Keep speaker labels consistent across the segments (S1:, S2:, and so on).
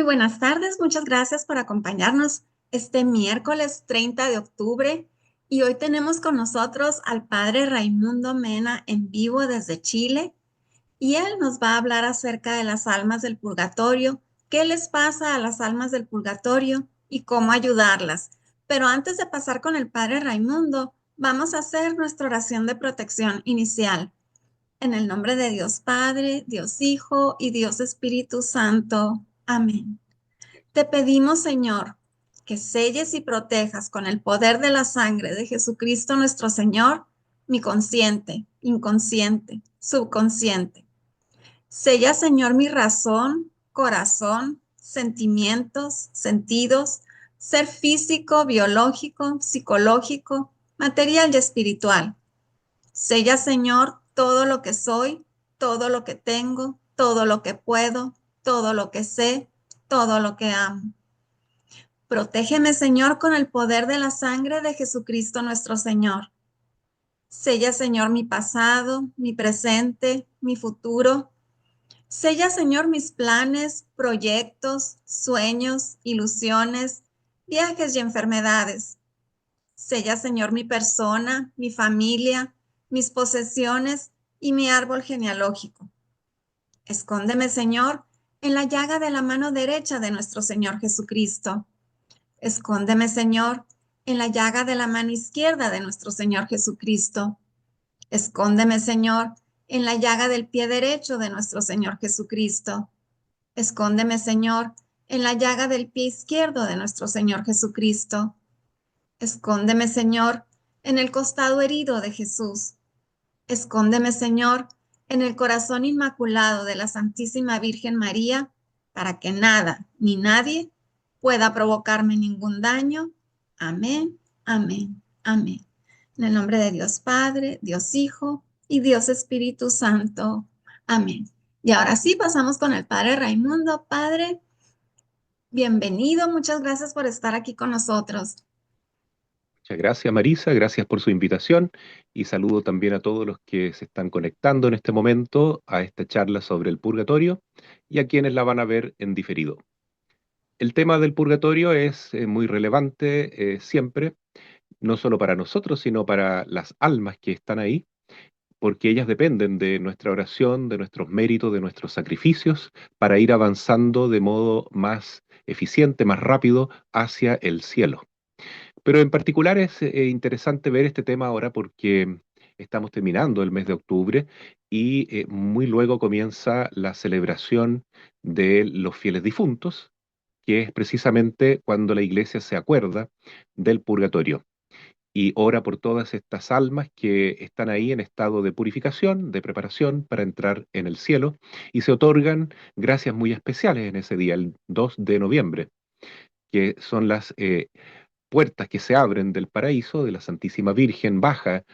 S1: Muy buenas tardes, muchas gracias por acompañarnos este miércoles 30 de octubre y hoy tenemos con nosotros al Padre Raimundo Mena en vivo desde Chile y él nos va a hablar acerca de las almas del purgatorio, qué les pasa a las almas del purgatorio y cómo ayudarlas. Pero antes de pasar con el Padre Raimundo, vamos a hacer nuestra oración de protección inicial. En el nombre de Dios Padre, Dios Hijo y Dios Espíritu Santo. Amén. Te pedimos, Señor, que selles y protejas con el poder de la sangre de Jesucristo nuestro Señor, mi consciente, inconsciente, subconsciente. Sella, Señor, mi razón, corazón, sentimientos, sentidos, ser físico, biológico, psicológico, material y espiritual. Sella, Señor, todo lo que soy, todo lo que tengo, todo lo que puedo, todo lo que sé, todo lo que amo. Protégeme, Señor, con el poder de la sangre de Jesucristo nuestro Señor. Sella, Señor, mi pasado, mi presente, mi futuro. Sella, Señor, mis planes, proyectos, sueños, ilusiones, viajes y enfermedades. Sella, Señor, mi persona, mi familia, mis posesiones y mi árbol genealógico. Escóndeme, Señor, en la llaga de la mano derecha de nuestro Señor Jesucristo. Escóndeme, Señor, en la llaga de la mano izquierda de nuestro Señor Jesucristo. Escóndeme, Señor, en la llaga del pie derecho de nuestro Señor Jesucristo. Escóndeme, Señor, en la llaga del pie izquierdo de nuestro Señor Jesucristo. Escóndeme, Señor, en el costado herido de Jesús. Escóndeme, Señor, en el corazón inmaculado de la Santísima Virgen María, para que nada ni nadie pueda provocarme ningún daño. Amén, amén, amén. En el nombre de Dios Padre, Dios Hijo y Dios Espíritu Santo. Amén. Y ahora sí, pasamos con el Padre Raimundo. Padre, bienvenido, muchas gracias por estar aquí con nosotros.
S2: Muchas gracias, Marisa, gracias por su invitación y saludo también a todos los que se están conectando en este momento a esta charla sobre el purgatorio y a quienes la van a ver en diferido. El tema del purgatorio es muy relevante siempre, no solo para nosotros, sino para las almas que están ahí, porque ellas dependen de nuestra oración, de nuestros méritos, de nuestros sacrificios, para ir avanzando de modo más eficiente, más rápido hacia el cielo. Pero en particular es interesante ver este tema ahora porque estamos terminando el mes de octubre y muy luego comienza la celebración de los fieles difuntos, que es precisamente cuando la iglesia se acuerda del purgatorio y ora por todas estas almas que están ahí en estado de purificación, de preparación para entrar en el cielo, y se otorgan gracias muy especiales en ese día, el 2 de noviembre, que son las puertas que se abren del paraíso, de la Santísima Virgen baja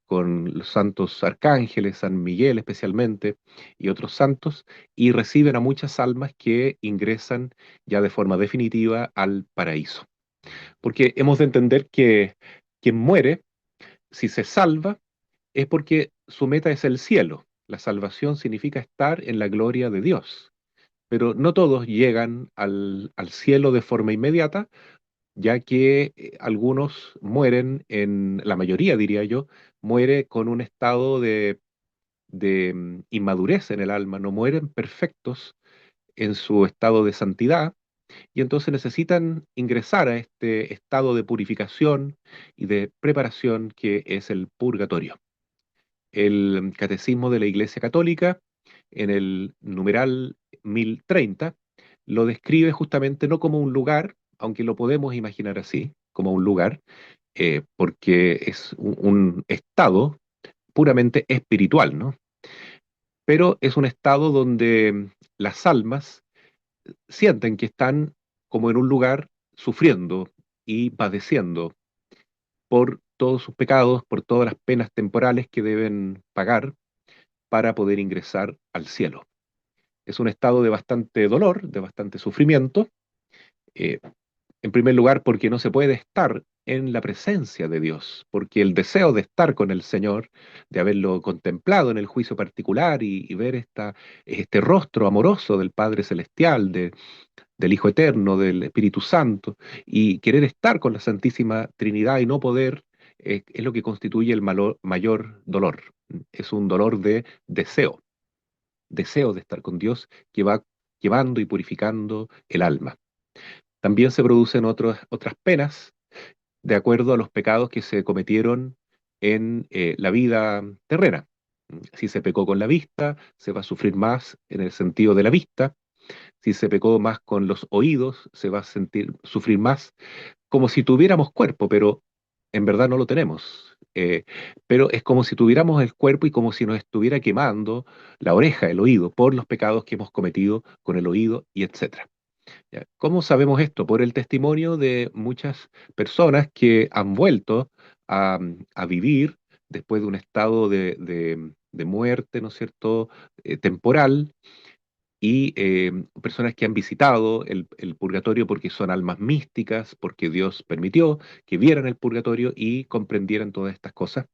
S2: con los santos arcángeles, San Miguel especialmente, y otros santos, y reciben a muchas almas que ingresan ya de forma definitiva al paraíso. Porque hemos de entender que quien muere, si se salva, es porque su meta es el cielo. La salvación significa estar en la gloria de Dios. Pero no todos llegan al cielo de forma inmediata, ya que algunos mueren la mayoría diría yo, muere con un estado de inmadurez en el alma, no mueren perfectos en su estado de santidad, y entonces necesitan ingresar a este estado de purificación y de preparación que es el purgatorio. El Catecismo de la Iglesia Católica, en el numeral 1030, lo describe justamente no como un lugar, aunque lo podemos imaginar así, como un lugar, porque es un estado puramente espiritual, ¿no? Pero es un estado donde las almas sienten que están como en un lugar sufriendo y padeciendo por todos sus pecados, por todas las penas temporales que deben pagar para poder ingresar al cielo. Es un estado de bastante dolor, de bastante sufrimiento, eh, en primer lugar porque no se puede estar en la presencia de Dios, porque el deseo de estar con el Señor, de haberlo contemplado en el juicio particular y ver este rostro amoroso del Padre Celestial, del Hijo Eterno, del Espíritu Santo, y querer estar con la Santísima Trinidad y no poder, es lo que constituye el mayor dolor. Es un dolor de deseo, deseo de estar con Dios que va llevando y purificando el alma. También se producen otras penas de acuerdo a los pecados que se cometieron en la vida terrena. Si se pecó con la vista, se va a sufrir más en el sentido de la vista. Si se pecó más con los oídos, se va a sufrir más como si tuviéramos cuerpo, pero en verdad no lo tenemos. Pero es como si tuviéramos el cuerpo y como si nos estuviera quemando la oreja, el oído, por los pecados que hemos cometido con el oído y etcétera. ¿Ya? ¿Cómo sabemos esto? Por el testimonio de muchas personas que han vuelto a vivir después de un estado de muerte, ¿no es cierto?, temporal, y personas que han visitado el purgatorio porque son almas místicas, porque Dios permitió que vieran el purgatorio y comprendieran todas estas cosas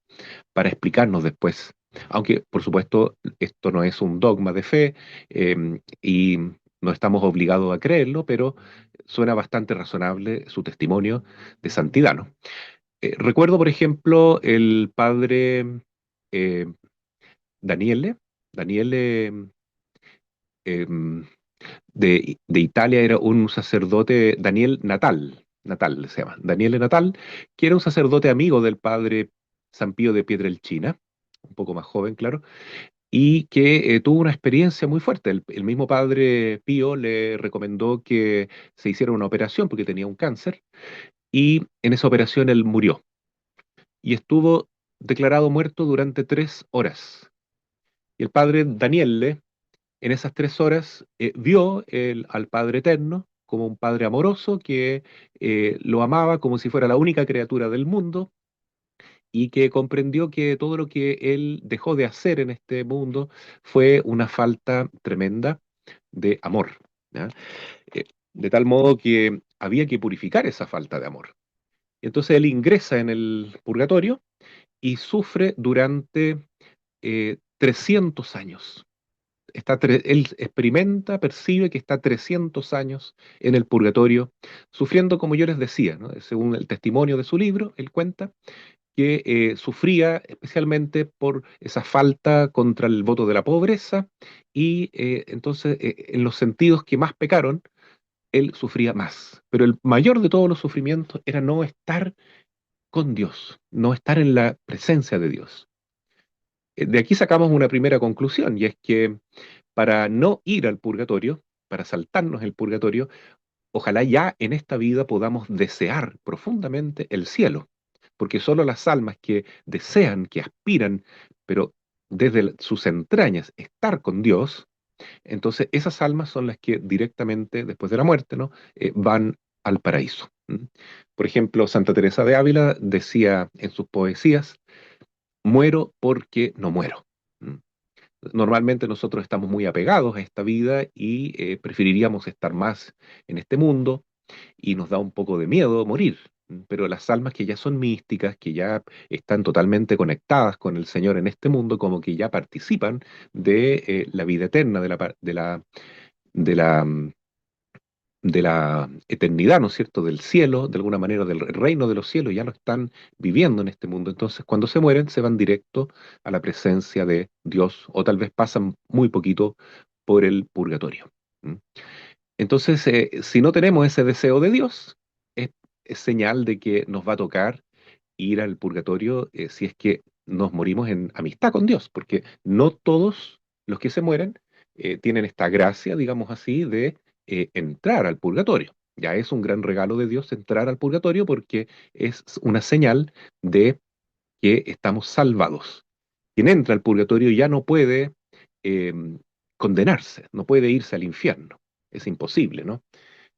S2: para explicarnos después. Aunque, por supuesto, esto no es un dogma de fe y no estamos obligados a creerlo, pero suena bastante razonable su testimonio de santidad, ¿no? Recuerdo, por ejemplo, el padre eh, Daniele, Daniele em, de Italia, era un sacerdote, Daniel Natal, Natal se llama, Daniele Natal, que era un sacerdote amigo del padre San Pío de Pietrelcina, un poco más joven, claro, y que tuvo una experiencia muy fuerte. El mismo padre Pío le recomendó que se hiciera una operación porque tenía un cáncer, y en esa operación él murió, y estuvo declarado muerto durante 3 horas. Y el padre Daniele en esas 3 horas vio al Padre Eterno como un Padre amoroso que lo amaba como si fuera la única criatura del mundo y que comprendió que todo lo que él dejó de hacer en este mundo fue una falta tremenda de amor, ¿ya? De tal modo que había que purificar esa falta de amor. Y entonces él ingresa en el purgatorio y sufre durante 300 años. Él experimenta, percibe que está 300 años en el purgatorio, sufriendo, como yo les decía, ¿no? Según el testimonio de su libro, él cuenta que sufría especialmente por esa falta contra el voto de la pobreza y entonces en los sentidos que más pecaron, él sufría más. Pero el mayor de todos los sufrimientos era no estar con Dios, no estar en la presencia de Dios. De aquí sacamos una primera conclusión, y es que para no ir al purgatorio, para saltarnos el purgatorio, ojalá ya en esta vida podamos desear profundamente el cielo, porque solo las almas que desean, que aspiran, pero desde sus entrañas estar con Dios, entonces esas almas son las que directamente después de la muerte, ¿no? Van al paraíso. ¿Mm? Por ejemplo, Santa Teresa de Ávila decía en sus poesías, muero porque no muero. ¿Mm? Normalmente nosotros estamos muy apegados a esta vida y preferiríamos estar más en este mundo y nos da un poco de miedo morir. Pero las almas que ya son místicas, que ya están totalmente conectadas con el Señor en este mundo, como que ya participan de la vida eterna, de la, de la eternidad, ¿no es cierto?, del cielo, de alguna manera del reino de los cielos, ya no están viviendo en este mundo. Entonces, cuando se mueren, se van directo a la presencia de Dios, o tal vez pasan muy poquito por el purgatorio. ¿Mm? Entonces, si no tenemos ese deseo de Dios, es, es señal de que nos va a tocar ir al purgatorio si es que nos morimos en amistad con Dios, porque no todos los que se mueren tienen esta gracia, digamos así, de entrar al purgatorio. Ya es un gran regalo de Dios entrar al purgatorio porque es una señal de que estamos salvados. Quien entra al purgatorio ya no puede eh, condenarse, no puede irse al infierno. Es imposible, ¿no?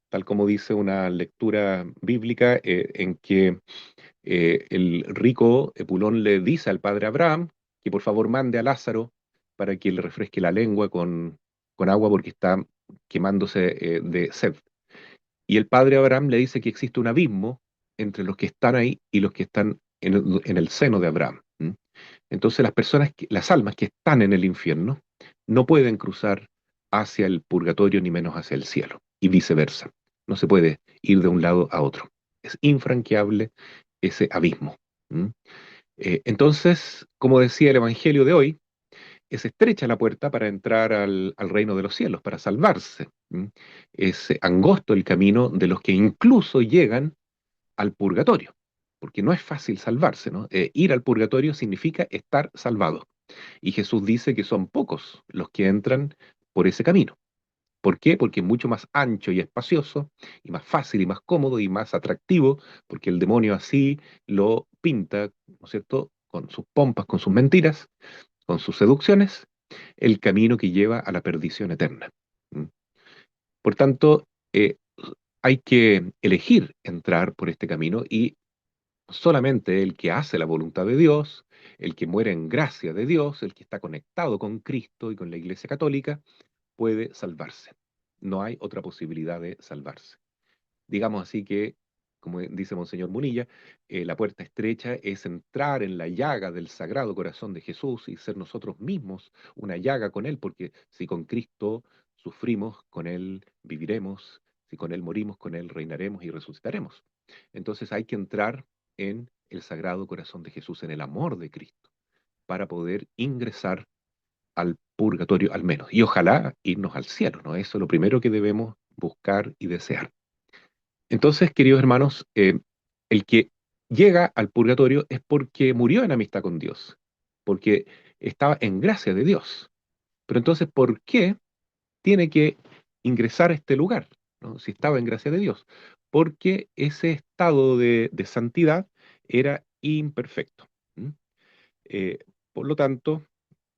S2: Tal como dice una lectura bíblica en que el rico Epulón le dice al padre Abraham que por favor mande a Lázaro para que le refresque la lengua con agua porque está quemándose de sed. Y el padre Abraham le dice que existe un abismo entre los que están ahí y los que están en el seno de Abraham. ¿Mm? Entonces las personas, las almas que están en el infierno, no pueden cruzar hacia el purgatorio ni menos hacia el cielo. y viceversa. No se puede ir de un lado a otro. Es infranqueable ese abismo. ¿Mm? Entonces, como decía el Evangelio de hoy, es estrecha la puerta para entrar al reino de los cielos, para salvarse. ¿Mm? Es angosto el camino de los que incluso llegan al purgatorio, porque no es fácil salvarse, ¿no? Ir al purgatorio significa estar salvado. Y Jesús dice que son pocos los que entran por ese camino. ¿Por qué? Porque es mucho más ancho y espacioso, y más fácil y más cómodo y más atractivo, porque el demonio así lo pinta, ¿no es cierto?, con sus pompas, con sus mentiras, con sus seducciones, el camino que lleva a la perdición eterna. ¿Mm? Por tanto, hay que elegir entrar por este camino y solamente el que hace la voluntad de Dios, el que muere en gracia de Dios, el que está conectado con Cristo y con la Iglesia Católica, puede salvarse. No hay otra posibilidad de salvarse. Digamos así que, como dice Monseñor Munilla, la puerta estrecha es entrar en la llaga del Sagrado Corazón de Jesús y ser nosotros mismos una llaga con Él, porque si con Cristo sufrimos, con Él viviremos, si con Él morimos, con Él reinaremos y resucitaremos. Entonces hay que entrar en el Sagrado Corazón de Jesús, en el amor de Cristo, para poder ingresar al purgatorio al menos, y ojalá irnos al cielo, ¿no? Eso es lo primero que debemos buscar y desear. Entonces, queridos hermanos, el que llega al purgatorio es porque murió en amistad con Dios, porque estaba en gracia de Dios. Pero entonces, ¿por qué tiene que ingresar a este lugar, ¿no? Si estaba en gracia de Dios? Porque ese estado de santidad era imperfecto. ¿M? Eh, por lo tanto,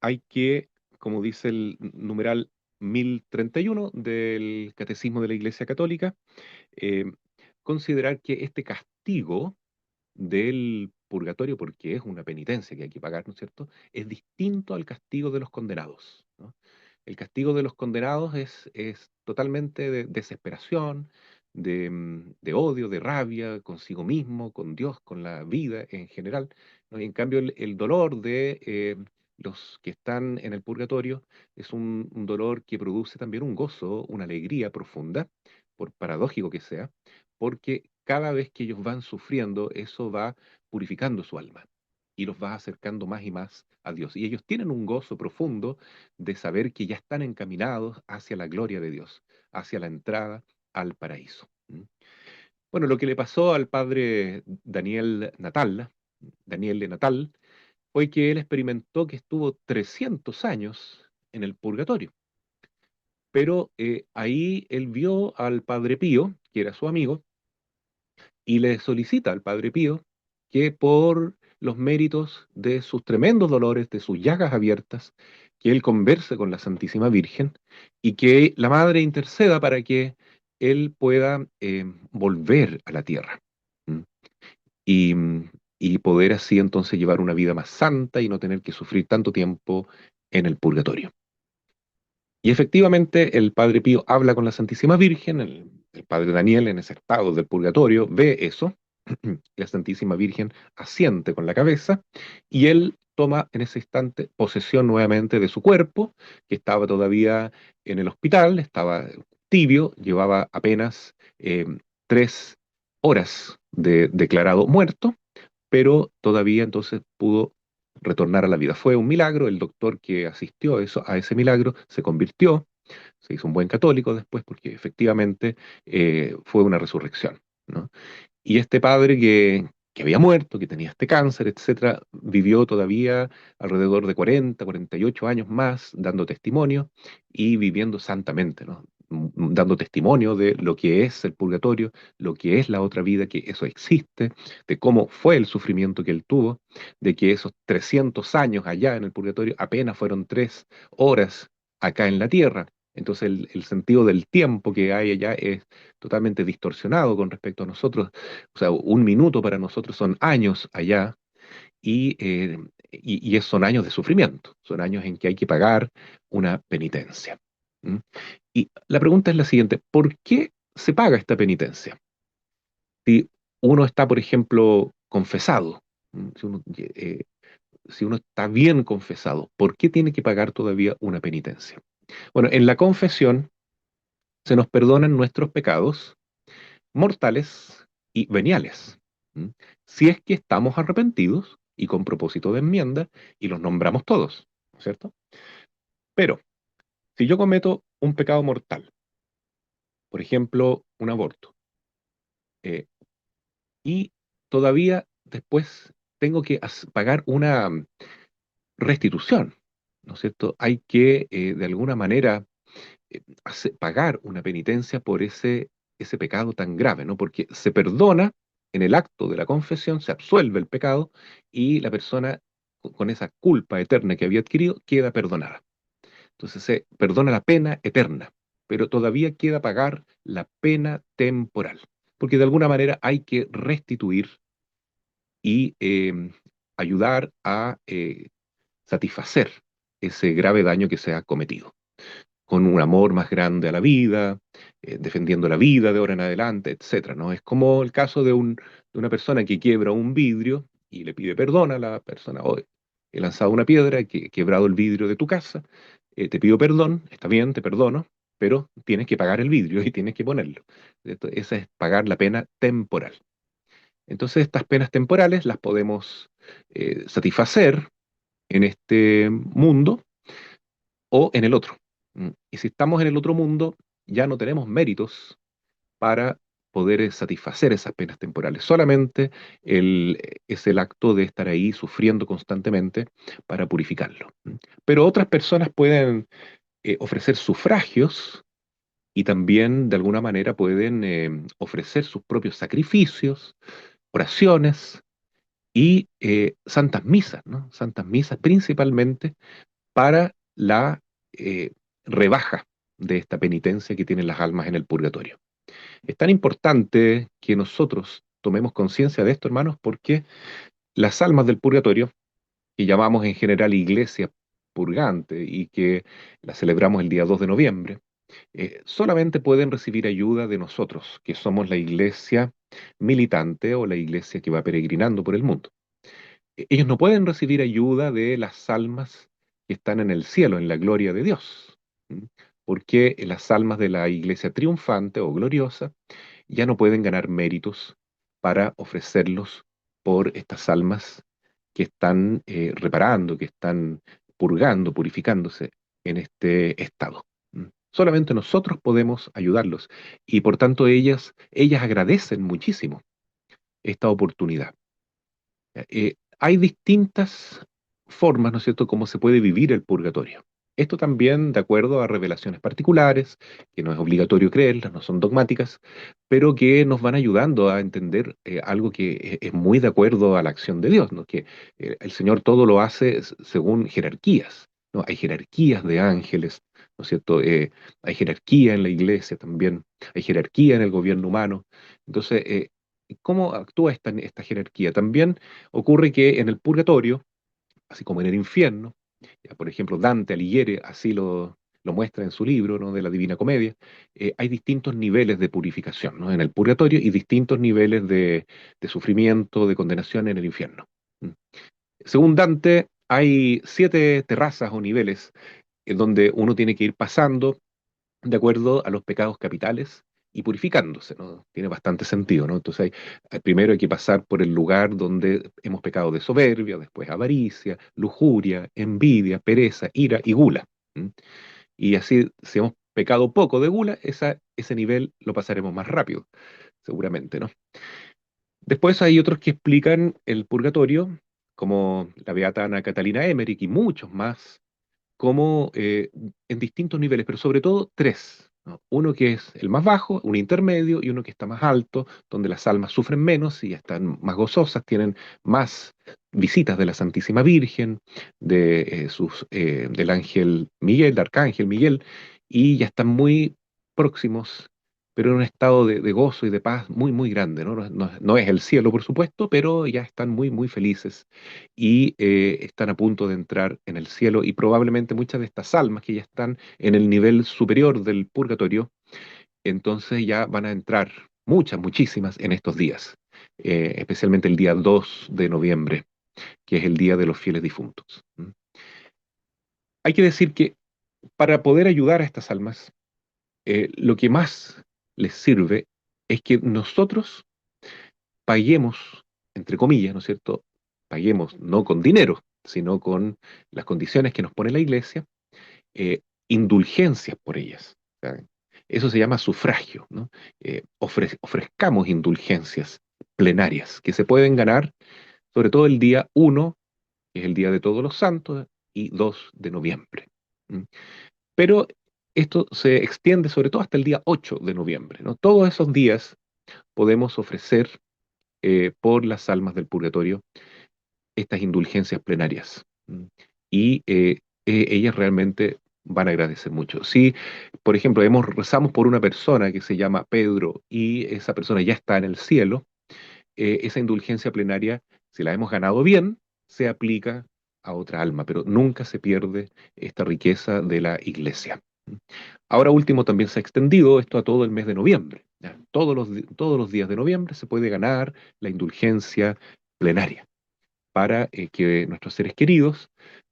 S2: hay que, como dice el numeral 1031 del Catecismo de la Iglesia Católica, eh, considerar que este castigo del purgatorio, porque es una penitencia que hay que pagar, ¿no es cierto?, es distinto al castigo de los condenados, ¿no? El castigo de los condenados es totalmente de desesperación, de odio, de rabia consigo mismo, con Dios, con la vida en general, ¿no? Y en cambio, el dolor de los que están en el purgatorio es un dolor que produce también un gozo, una alegría profunda, por paradójico que sea, porque cada vez que ellos van sufriendo, eso va purificando su alma y los va acercando más y más a Dios. Y ellos tienen un gozo profundo de saber que ya están encaminados hacia la gloria de Dios, hacia la entrada al paraíso. ¿Mm? Bueno, lo que le pasó al padre Daniel de Natal, fue que él experimentó que estuvo 300 años en el purgatorio. Pero ahí él vio al padre Pío, que era su amigo, y le solicita al Padre Pío que por los méritos de sus tremendos dolores, de sus llagas abiertas, que él converse con la Santísima Virgen y que la Madre interceda para que él pueda volver a la tierra. ¿M? Y, y poder así entonces llevar una vida más santa y no tener que sufrir tanto tiempo en el purgatorio. Y efectivamente el Padre Pío habla con la Santísima Virgen, el Padre Daniel en ese estado del purgatorio ve eso, la Santísima Virgen asiente con la cabeza y él toma en ese instante posesión nuevamente de su cuerpo, que estaba todavía en el hospital, estaba tibio, llevaba apenas 3 horas de declarado muerto, pero todavía entonces pudo retornar a la vida. Fue un milagro, el doctor que asistió a ese milagro se convirtió, se hizo un buen católico después porque efectivamente fue una resurrección, ¿no? Y este padre que había muerto, que tenía este cáncer, etcétera, vivió todavía alrededor de 48 años más dando testimonio y viviendo santamente, ¿no? Dando testimonio de lo que es el purgatorio, lo que es la otra vida, que eso existe, de cómo fue el sufrimiento que él tuvo, de que esos 300 años allá en el purgatorio apenas fueron 3 horas acá en la tierra. Entonces el sentido del tiempo que hay allá es totalmente distorsionado con respecto a nosotros. O sea, un minuto para nosotros son años allá y son años de sufrimiento, son años en que hay que pagar una penitencia. ¿Mm? Y la pregunta es la siguiente, ¿por qué se paga esta penitencia? Si uno está, por ejemplo, confesado, si uno está bien confesado, ¿por qué tiene que pagar todavía una penitencia? Bueno, en la confesión se nos perdonan nuestros pecados mortales y veniales. ¿Mm? Si es que estamos arrepentidos y con propósito de enmienda y los nombramos todos, ¿no es cierto? Pero si yo cometo un pecado mortal, por ejemplo, un aborto, eh, y todavía después tengo que pagar una restitución, ¿no es cierto? Hay que, de alguna manera, pagar una penitencia por ese pecado tan grave, ¿no? Porque se perdona en el acto de la confesión, se absuelve el pecado y la persona con esa culpa eterna que había adquirido queda perdonada. Entonces se perdona la pena eterna, pero todavía queda pagar la pena temporal, porque de alguna manera hay que restituir y ayudar a satisfacer ese grave daño que se ha cometido con un amor más grande a la vida, defendiendo la vida de ahora en adelante, etcétera, ¿no? Es como el caso de una persona que quiebra un vidrio y le pide perdón a la persona, hoy he lanzado una piedra, he quebrado el vidrio de tu casa, te pido perdón, está bien, te perdono, pero tienes que pagar el vidrio y tienes que ponerlo. Esa es pagar la pena temporal. Entonces, estas penas temporales las podemos satisfacer en este mundo o en el otro. Y si estamos en el otro mundo, ya no tenemos méritos para poder satisfacer esas penas temporales. Solamente es el acto de estar ahí sufriendo constantemente para purificarlo. Pero otras personas pueden ofrecer sufragios y también de alguna manera pueden ofrecer sus propios sacrificios, oraciones y santas misas, ¿no? Santas misas principalmente para la eh, rebaja de esta penitencia que tienen las almas en el purgatorio. Es tan importante que nosotros tomemos conciencia de esto, hermanos, porque las almas del purgatorio, que llamamos en general iglesia purgante y que la celebramos el día 2 de noviembre, solamente pueden recibir ayuda de nosotros, que somos la iglesia militante o la iglesia que va peregrinando por el mundo. Ellos no pueden recibir ayuda de las almas que están en el cielo, en la gloria de Dios, ¿m? Porque las almas de la iglesia triunfante o gloriosa ya no pueden ganar méritos para ofrecerlos por estas almas que están reparando, que están purgando, purificándose en este estado. Solamente nosotros podemos ayudarlos y por tanto ellas agradecen muchísimo esta oportunidad. Hay distintas formas, ¿no es cierto?, cómo se puede vivir el purgatorio. Esto también de acuerdo a revelaciones particulares, que no es obligatorio creerlas, no son dogmáticas, pero que nos van ayudando a entender algo que es muy de acuerdo a la acción de Dios, ¿no? Que el Señor todo lo hace según jerarquías, ¿no? Hay jerarquías de ángeles, ¿no es cierto? Hay jerarquía en la iglesia también, hay jerarquía en el gobierno humano. Entonces, ¿cómo actúa esta jerarquía? También ocurre que en el purgatorio, así como en el infierno, ya, por ejemplo, Dante Alighieri así lo muestra en su libro, ¿no?, de la Divina Comedia, hay distintos niveles de purificación, ¿no?, en el purgatorio y distintos niveles de sufrimiento, de condenación en el infierno. ¿Mm? Según Dante, hay 7 terrazas o niveles en donde uno tiene que ir pasando de acuerdo a los pecados capitales y purificándose, ¿no? Tiene bastante sentido, ¿no? Entonces, primero hay que pasar por el lugar donde hemos pecado de soberbia, después avaricia, lujuria, envidia, pereza, ira y gula. ¿M? Y así, si hemos pecado poco de gula, ese nivel lo pasaremos más rápido, seguramente, ¿no? Después hay otros que explican el purgatorio, como la beata Ana Catalina Emmerich y muchos más, como en distintos niveles, pero sobre todo tres, ¿no? Uno que es el más bajo, un intermedio y uno que está más alto, donde las almas sufren menos y están más gozosas, tienen más visitas de la Santísima Virgen, del ángel Miguel, del arcángel Miguel, y ya están muy próximos, pero en un estado de gozo y de paz muy, muy grande, ¿no? No es el cielo, por supuesto, pero ya están muy, muy felices y están a punto de entrar en el cielo y probablemente muchas de estas almas que ya están en el nivel superior del purgatorio, entonces ya van a entrar muchas, muchísimas en estos días, especialmente el día 2 de noviembre, que es el día de los fieles difuntos. ¿M? Hay que decir que para poder ayudar a estas almas, Lo que más les sirve es que nosotros paguemos, entre comillas, ¿no es cierto? Paguemos no con dinero, sino con las condiciones que nos pone la iglesia, indulgencias por ellas. O sea, eso se llama sufragio, ¿no? Ofrezcamos indulgencias plenarias que se pueden ganar sobre todo el día 1, que es el día de todos los santos, y 2 de noviembre. ¿Mm? Pero esto se extiende sobre todo hasta el día 8 de noviembre, ¿no? Todos esos días podemos ofrecer por las almas del purgatorio estas indulgencias plenarias. ¿Mm? Y ellas realmente van a agradecer mucho. Si, por ejemplo, rezamos por una persona que se llama Pedro y esa persona ya está en el cielo, esa indulgencia plenaria, si la hemos ganado bien, se aplica a otra alma, pero nunca se pierde esta riqueza de la iglesia. Ahora último, también se ha extendido esto a todo el mes de noviembre. ¿Ya? Todos los días de noviembre se puede ganar la indulgencia plenaria para que nuestros seres queridos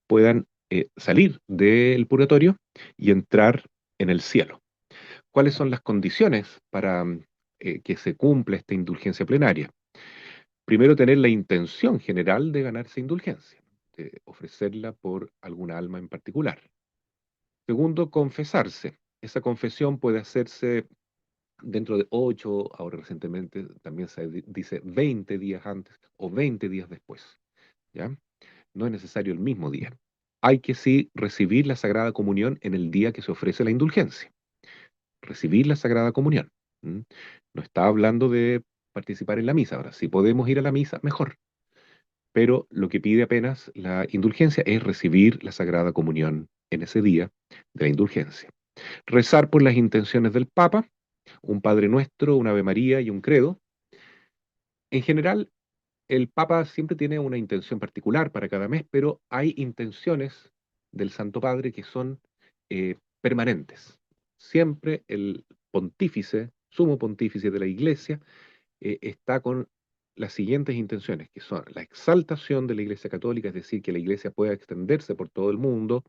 S2: puedan salir del purgatorio y entrar en el cielo. ¿Cuáles son las condiciones para que se cumpla esta indulgencia plenaria? Primero, tener la intención general de ganarse indulgencia, de ofrecerla por alguna alma en particular. Segundo, confesarse. Esa confesión puede hacerse dentro de 8, ahora recientemente también se dice 20 días antes o 20 días después, ¿ya? No es necesario el mismo día. Hay que sí recibir la Sagrada Comunión en el día que se ofrece la indulgencia. Recibir la Sagrada Comunión. ¿Mm? No está hablando de participar en la misa. Ahora, si podemos ir a la misa, mejor. Pero lo que pide apenas la indulgencia es recibir la Sagrada Comunión en ese día de la indulgencia. Rezar por las intenciones del Papa, un Padre Nuestro, un Ave María y un credo. En general, el Papa siempre tiene una intención particular para cada mes, pero hay intenciones del Santo Padre que son permanentes. Siempre el pontífice, sumo pontífice de la Iglesia, está con las siguientes intenciones, que son la exaltación de la Iglesia Católica, es decir, que la Iglesia pueda extenderse por todo el mundo,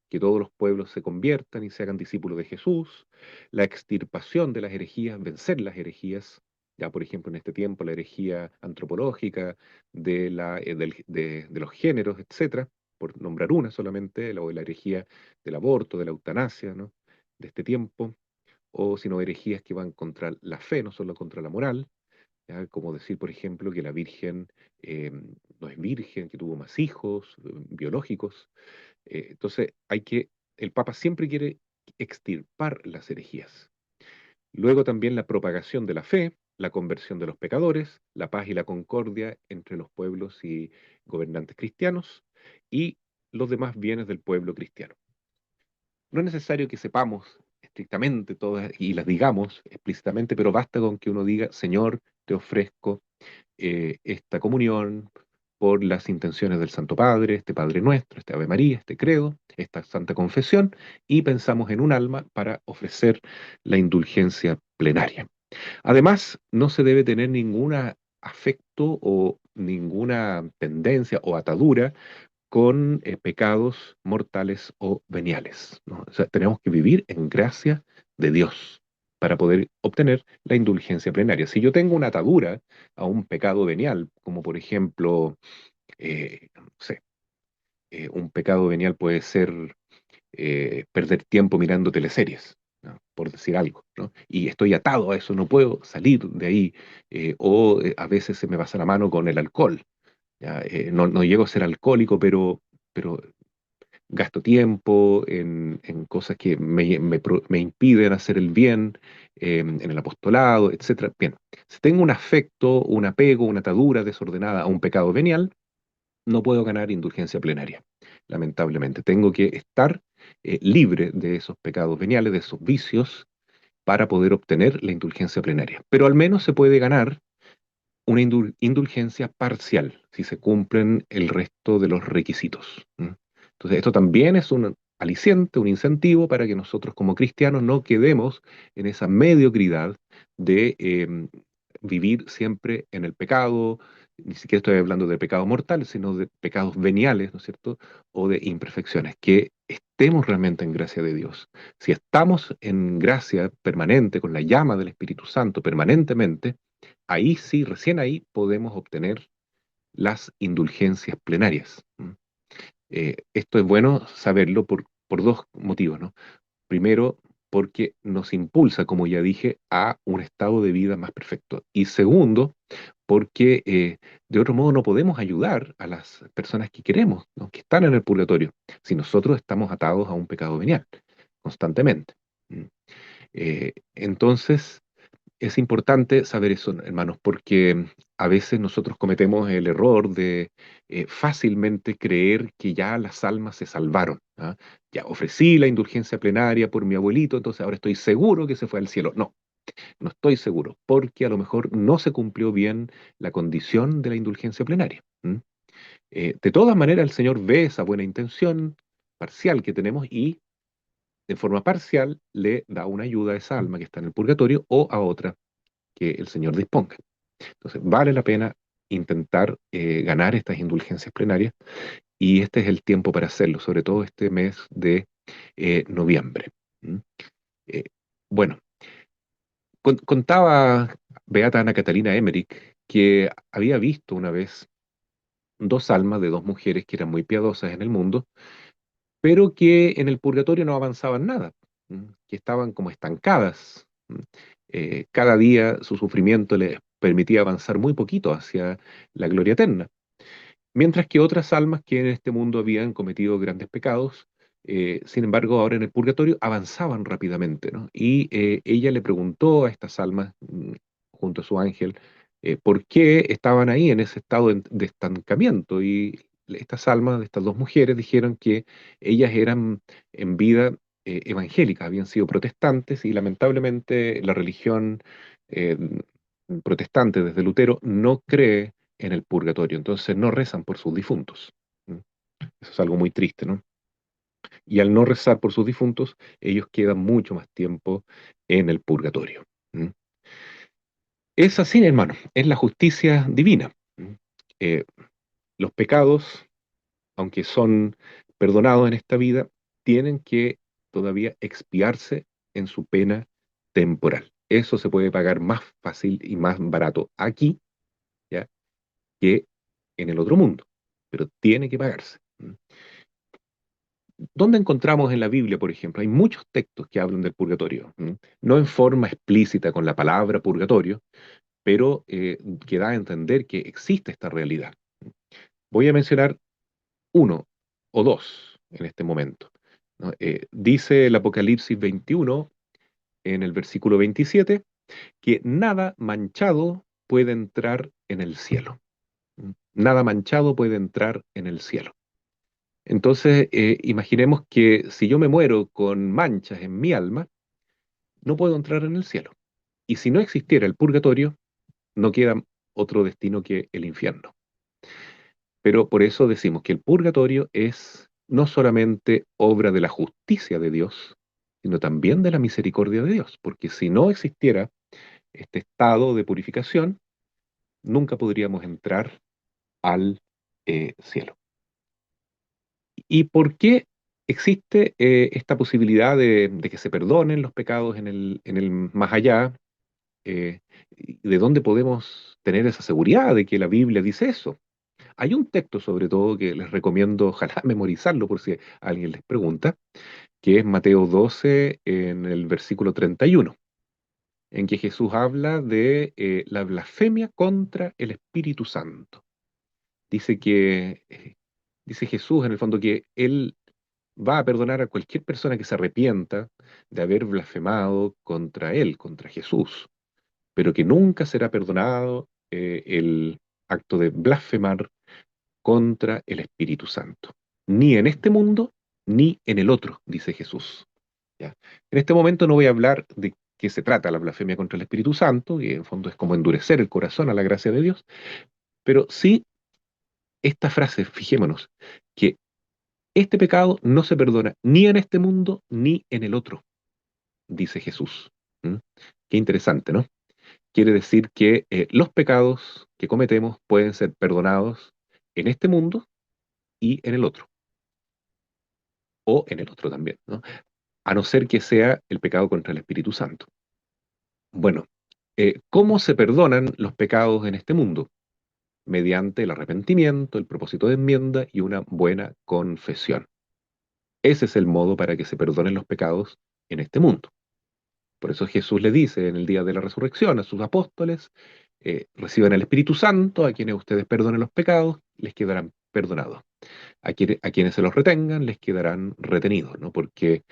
S2: que todos los pueblos se conviertan y se hagan discípulos de Jesús, la extirpación de las herejías, vencer las herejías, ya por ejemplo en este tiempo la herejía antropológica de los géneros, etcétera, por nombrar una solamente, la herejía del aborto, de la eutanasia, ¿no? De este tiempo, o sino herejías que van contra la fe, no solo contra la moral, ¿ya? Como decir, por ejemplo, que la Virgen eh, no es virgen, que tuvo más hijos biológicos, entonces, el Papa siempre quiere extirpar las herejías. Luego también la propagación de la fe, la conversión de los pecadores, la paz y la concordia entre los pueblos y gobernantes cristianos y los demás bienes del pueblo cristiano. No es necesario que sepamos estrictamente todas y las digamos explícitamente, pero basta con que uno diga, Señor, te ofrezco esta comunión por las intenciones del Santo Padre, este Padre Nuestro, este Ave María, este credo, esta Santa Confesión, y pensamos en un alma para ofrecer la indulgencia plenaria. Además, no se debe tener ningún afecto o ninguna tendencia o atadura con pecados mortales o veniales, ¿no? O sea, tenemos que vivir en gracia de Dios para poder obtener la indulgencia plenaria. Si yo tengo una atadura a un pecado venial, como por ejemplo, no sé, un pecado venial puede ser perder tiempo mirando teleseries, ¿no? Por decir algo, ¿no? Y estoy atado a eso, no puedo salir de ahí, a veces se me pasa la mano con el alcohol. ¿Ya? No llego a ser alcohólico, pero gasto tiempo en cosas que me impiden hacer el bien, en el apostolado, etcétera. Bien, si tengo un afecto, un apego, una atadura desordenada a un pecado venial, no puedo ganar indulgencia plenaria, lamentablemente. Tengo que estar libre de esos pecados veniales, de esos vicios, para poder obtener la indulgencia plenaria. Pero al menos se puede ganar una indulgencia parcial, si se cumplen el resto de los requisitos. ¿M? Entonces, esto también es un aliciente, un incentivo para que nosotros como cristianos no quedemos en esa mediocridad de vivir siempre en el pecado, ni siquiera estoy hablando de pecado mortal, sino de pecados veniales, ¿no es cierto? O de imperfecciones, que estemos realmente en gracia de Dios. Si estamos en gracia permanente, con la llama del Espíritu Santo permanentemente, ahí sí, recién ahí podemos obtener las indulgencias plenarias. Esto es bueno saberlo por dos motivos, ¿no? Primero, porque nos impulsa, como ya dije, a un estado de vida más perfecto. Y segundo, porque de otro modo no podemos ayudar a las personas que queremos, ¿no? Que están en el purgatorio, si nosotros estamos atados a un pecado venial constantemente. ¿Mm? Entonces, es importante saber eso, hermanos, porque a veces nosotros cometemos el error de fácilmente creer que ya las almas se salvaron. ¿Ah? Ya ofrecí la indulgencia plenaria por mi abuelito, entonces ahora estoy seguro que se fue al cielo. No, no estoy seguro, porque a lo mejor no se cumplió bien la condición de la indulgencia plenaria. ¿Mm? De todas maneras, el Señor ve esa buena intención parcial que tenemos y de forma parcial le da una ayuda a esa alma que está en el purgatorio o a otra que el Señor disponga. Entonces, vale la pena intentar ganar estas indulgencias plenarias y este es el tiempo para hacerlo, sobre todo este mes de noviembre. ¿Mm? Eh, bueno, contaba Beata Ana Catalina Emmerich que había visto una vez dos almas de dos mujeres que eran muy piadosas en el mundo, pero que en el purgatorio no avanzaban nada, que estaban como estancadas. Cada día su sufrimiento les permitía avanzar muy poquito hacia la gloria eterna, mientras que otras almas que en este mundo habían cometido grandes pecados, sin embargo, ahora en el purgatorio avanzaban rápidamente, ¿no? Y ella le preguntó a estas almas, junto a su ángel, por qué estaban ahí en ese estado de estancamiento. Y estas almas de estas dos mujeres dijeron que ellas eran en vida evangélicas, habían sido protestantes y lamentablemente la religión eh, protestante desde Lutero no cree en el purgatorio, entonces no rezan por sus difuntos. ¿Mm? Eso es algo muy triste, ¿no? Y al no rezar por sus difuntos, ellos quedan mucho más tiempo en el purgatorio. ¿Mm? Es así, hermano, es la justicia divina. ¿Mm? Eh, los pecados, aunque son perdonados en esta vida, tienen que todavía expiarse en su pena temporal. Eso se puede pagar más fácil y más barato aquí, ¿ya? Que en el otro mundo, pero tiene que pagarse. ¿Mm? ¿Dónde encontramos en la Biblia, por ejemplo? Hay muchos textos que hablan del purgatorio, ¿m? No en forma explícita con la palabra purgatorio, pero que da a entender que existe esta realidad. Voy a mencionar uno o dos en este momento, ¿no? Dice el Apocalipsis 21, en el versículo 27, que nada manchado puede entrar en el cielo. ¿M? Nada manchado puede entrar en el cielo. Entonces, imaginemos que si yo me muero con manchas en mi alma, no puedo entrar en el cielo. Y si no existiera el purgatorio, no queda otro destino que el infierno. Pero por eso decimos que el purgatorio es no solamente obra de la justicia de Dios, sino también de la misericordia de Dios, porque si no existiera este estado de purificación, nunca podríamos entrar al cielo. ¿Y por qué existe esta posibilidad de que se perdonen los pecados en el más allá? ¿Y de dónde podemos tener esa seguridad de que la Biblia dice eso? Hay un texto sobre todo que les recomiendo, ojalá memorizarlo por si alguien les pregunta, que es Mateo 12 en el versículo 31, en que Jesús habla de la blasfemia contra el Espíritu Santo. Dice que, dice Jesús en el fondo que Él va a perdonar a cualquier persona que se arrepienta de haber blasfemado contra Él, contra Jesús, pero que nunca será perdonado el acto de blasfemar contra el Espíritu Santo, ni en este mundo, ni en el otro, dice Jesús. ¿Ya? En este momento no voy a hablar de qué se trata la blasfemia contra el Espíritu Santo, que en fondo es como endurecer el corazón a la gracia de Dios, pero sí esta frase, fijémonos, que este pecado no se perdona ni en este mundo ni en el otro, dice Jesús. ¿Mm? Qué interesante, ¿no? Quiere decir que los pecados que cometemos pueden ser perdonados en este mundo y en el otro. o en el otro también, ¿no? A no ser que sea el pecado contra el Espíritu Santo. Bueno, ¿cómo se perdonan los pecados en este mundo? Mediante el arrepentimiento, el propósito de enmienda y una buena confesión. Ese es el modo para que se perdonen los pecados en este mundo. Por eso Jesús le dice en el día de la resurrección a sus apóstoles, reciban el Espíritu Santo, a quienes ustedes perdonen los pecados, les quedarán perdonados. A quienes se los retengan, les quedarán retenidos, ¿no? Porque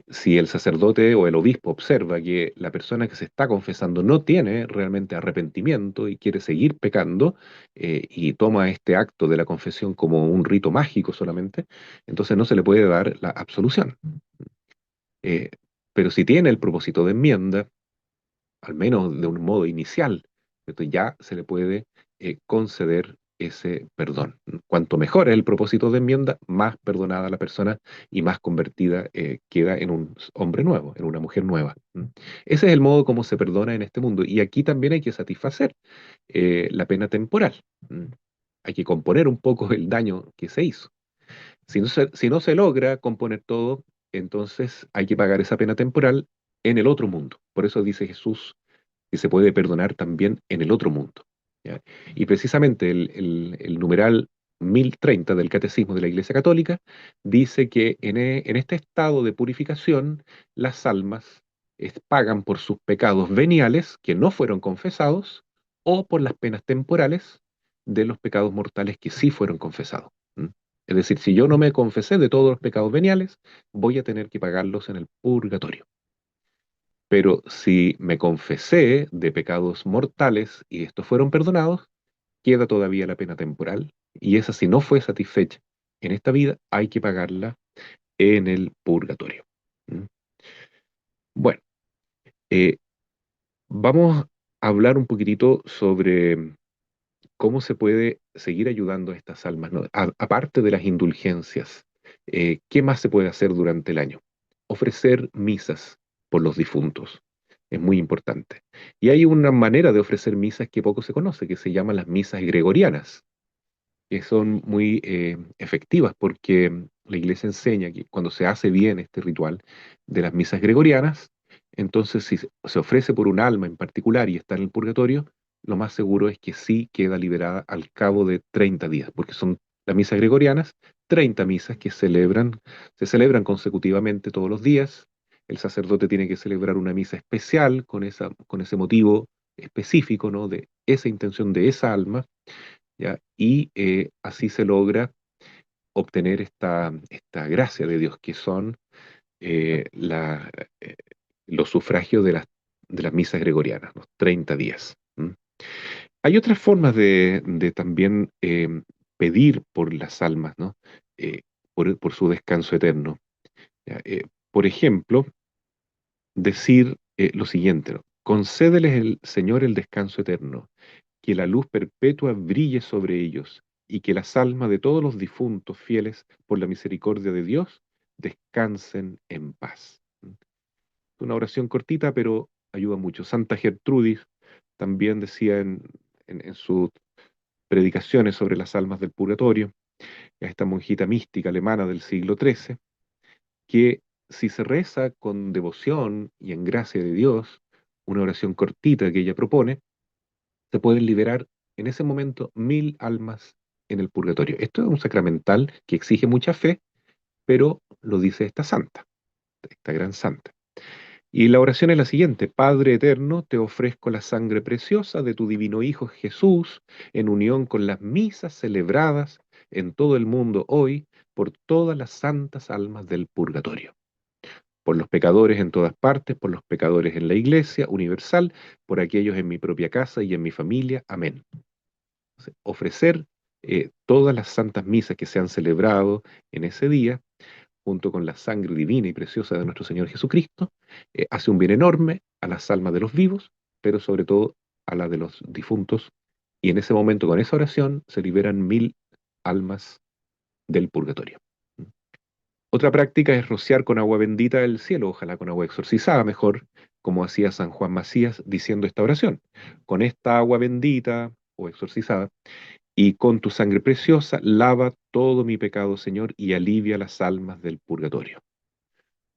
S2: si el sacerdote o el obispo observa que la persona que se está confesando no tiene realmente arrepentimiento y quiere seguir pecando, y toma este acto de la confesión como un rito mágico solamente, entonces no se le puede dar la absolución. Eh, pero si tiene el propósito de enmienda, al menos de un modo inicial, ¿cierto? Ya se le puede conceder ese perdón. Cuanto mejor es el propósito de enmienda, más perdonada la persona y más convertida queda en un hombre nuevo, en una mujer nueva. ¿Mm? Ese es el modo como se perdona en este mundo. Y aquí también hay que satisfacer la pena temporal. ¿Mm? Hay que componer un poco el daño que se hizo. Si no se logra componer todo, entonces hay que pagar esa pena temporal en el otro mundo. Por eso dice Jesús que se puede perdonar también en el otro mundo. ¿Ya? Y precisamente el numeral 1030 del Catecismo de la Iglesia Católica dice que en este estado de purificación las almas pagan por sus pecados veniales que no fueron confesados o por las penas temporales de los pecados mortales que sí fueron confesados. ¿Mm? Es decir, si yo no me confesé de todos los pecados veniales, voy a tener que pagarlos en el purgatorio. Pero si me confesé de pecados mortales y estos fueron perdonados, queda todavía la pena temporal y esa si no fue satisfecha en esta vida, hay que pagarla en el purgatorio. ¿Mm? Bueno, eh, vamos a hablar un poquitito sobre cómo se puede seguir ayudando a estas almas, ¿no? Aparte de las indulgencias, ¿qué más se puede hacer durante el año? Ofrecer misas por los difuntos. Es muy importante. Y hay una manera de ofrecer misas que poco se conoce, que se llaman las misas gregorianas, que son muy efectivas porque la iglesia enseña que cuando se hace bien este ritual de las misas gregorianas, entonces si se ofrece por un alma en particular y está en el purgatorio, lo más seguro es que sí queda liberada al cabo de 30 días, porque son las misas gregorianas, 30 misas que se celebran consecutivamente todos los días. El sacerdote tiene que celebrar una misa especial con ese motivo específico, ¿no? De esa intención de esa alma. ¿Ya? Y así se logra obtener esta gracia de Dios, que son eh, la- eh, los sufragios de las misas gregorianas, los 30 días. ¿M? Hay otras formas de también pedir por las almas, ¿no? Eh, por su descanso eterno. ¿Ya? Por ejemplo, decir lo siguiente, ¿no? Concédeles el Señor el descanso eterno, que la luz perpetua brille sobre ellos y que las almas de todos los difuntos fieles por la misericordia de Dios descansen en paz. Una oración cortita, pero ayuda mucho. Santa Gertrudis también decía en sus predicaciones sobre las almas del purgatorio, a esta monjita mística alemana del siglo XIII, que si se reza con devoción y en gracia de Dios, una oración cortita que ella propone, se pueden liberar en ese momento 1000 almas en el purgatorio. Esto es un sacramental que exige mucha fe, pero lo dice esta santa, esta gran santa. Y la oración es la siguiente: Padre eterno, te ofrezco la sangre preciosa de tu divino Hijo Jesús en unión con las misas celebradas en todo el mundo hoy por todas las santas almas del purgatorio, por los pecadores en todas partes, por los pecadores en la Iglesia universal, por aquellos en mi propia casa y en mi familia. Amén. Ofrecer todas las santas misas que se han celebrado en ese día, junto con la sangre divina y preciosa de nuestro Señor Jesucristo, hace un bien enorme a las almas de los vivos, pero sobre todo a las de los difuntos. Y en ese momento, con esa oración, se liberan 1000 almas del purgatorio. Otra práctica es rociar con agua bendita el cielo, ojalá con agua exorcizada mejor, como hacía San Juan Macías diciendo esta oración. Con esta agua bendita o exorcizada, Y con tu sangre preciosa lava todo mi pecado, Señor, y alivia las almas del purgatorio.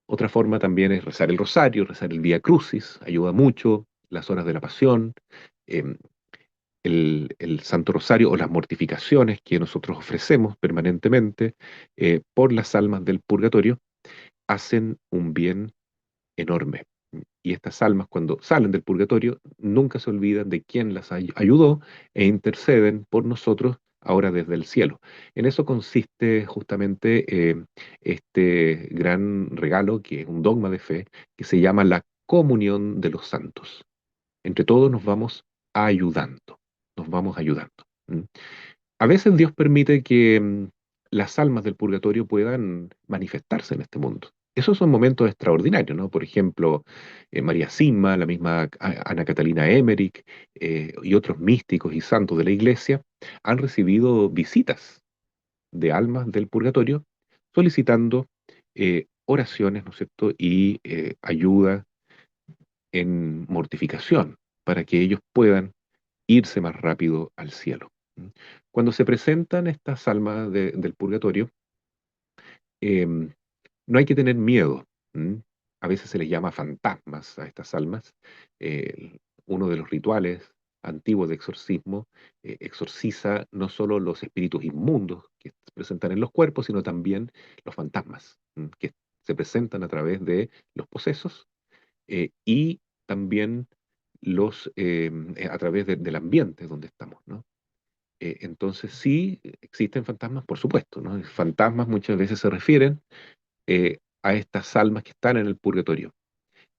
S2: Otra forma también es rezar el rosario, rezar el Vía Crucis, ayuda mucho, las horas de la pasión, em, el Santo Rosario o las mortificaciones que nosotros ofrecemos permanentemente por las almas del purgatorio, hacen un bien enorme. Y estas almas, cuando salen del purgatorio, nunca se olvidan de quién las ayudó e interceden por nosotros ahora desde el cielo. En eso consiste justamente este gran regalo, que es un dogma de fe, que se llama la comunión de los santos. Entre todos nos vamos ayudando, nos vamos ayudando. ¿Mm? A veces Dios permite que las almas del purgatorio puedan manifestarse en este mundo. Esos son momentos extraordinarios, ¿no? Por ejemplo, María Sima, la misma Ana Catalina Emmerich y otros místicos y santos de la Iglesia han recibido visitas de almas del purgatorio solicitando oraciones, ¿no es cierto? Y ayuda en mortificación para que ellos puedan irse más rápido al cielo. ¿Mm? Cuando se presentan estas almas del purgatorio, em, no hay que tener miedo. ¿Mm? A veces se les llama fantasmas a estas almas. Uno de los rituales antiguos de exorcismo exorciza no solo los espíritus inmundos que se presentan en los cuerpos, sino también los fantasmas, que se presentan a través de los posesos y también a través del ambiente donde estamos, ¿no? Entonces sí, existen fantasmas, por supuesto, ¿no? Fantasmas muchas veces se refieren a estas almas que están en el purgatorio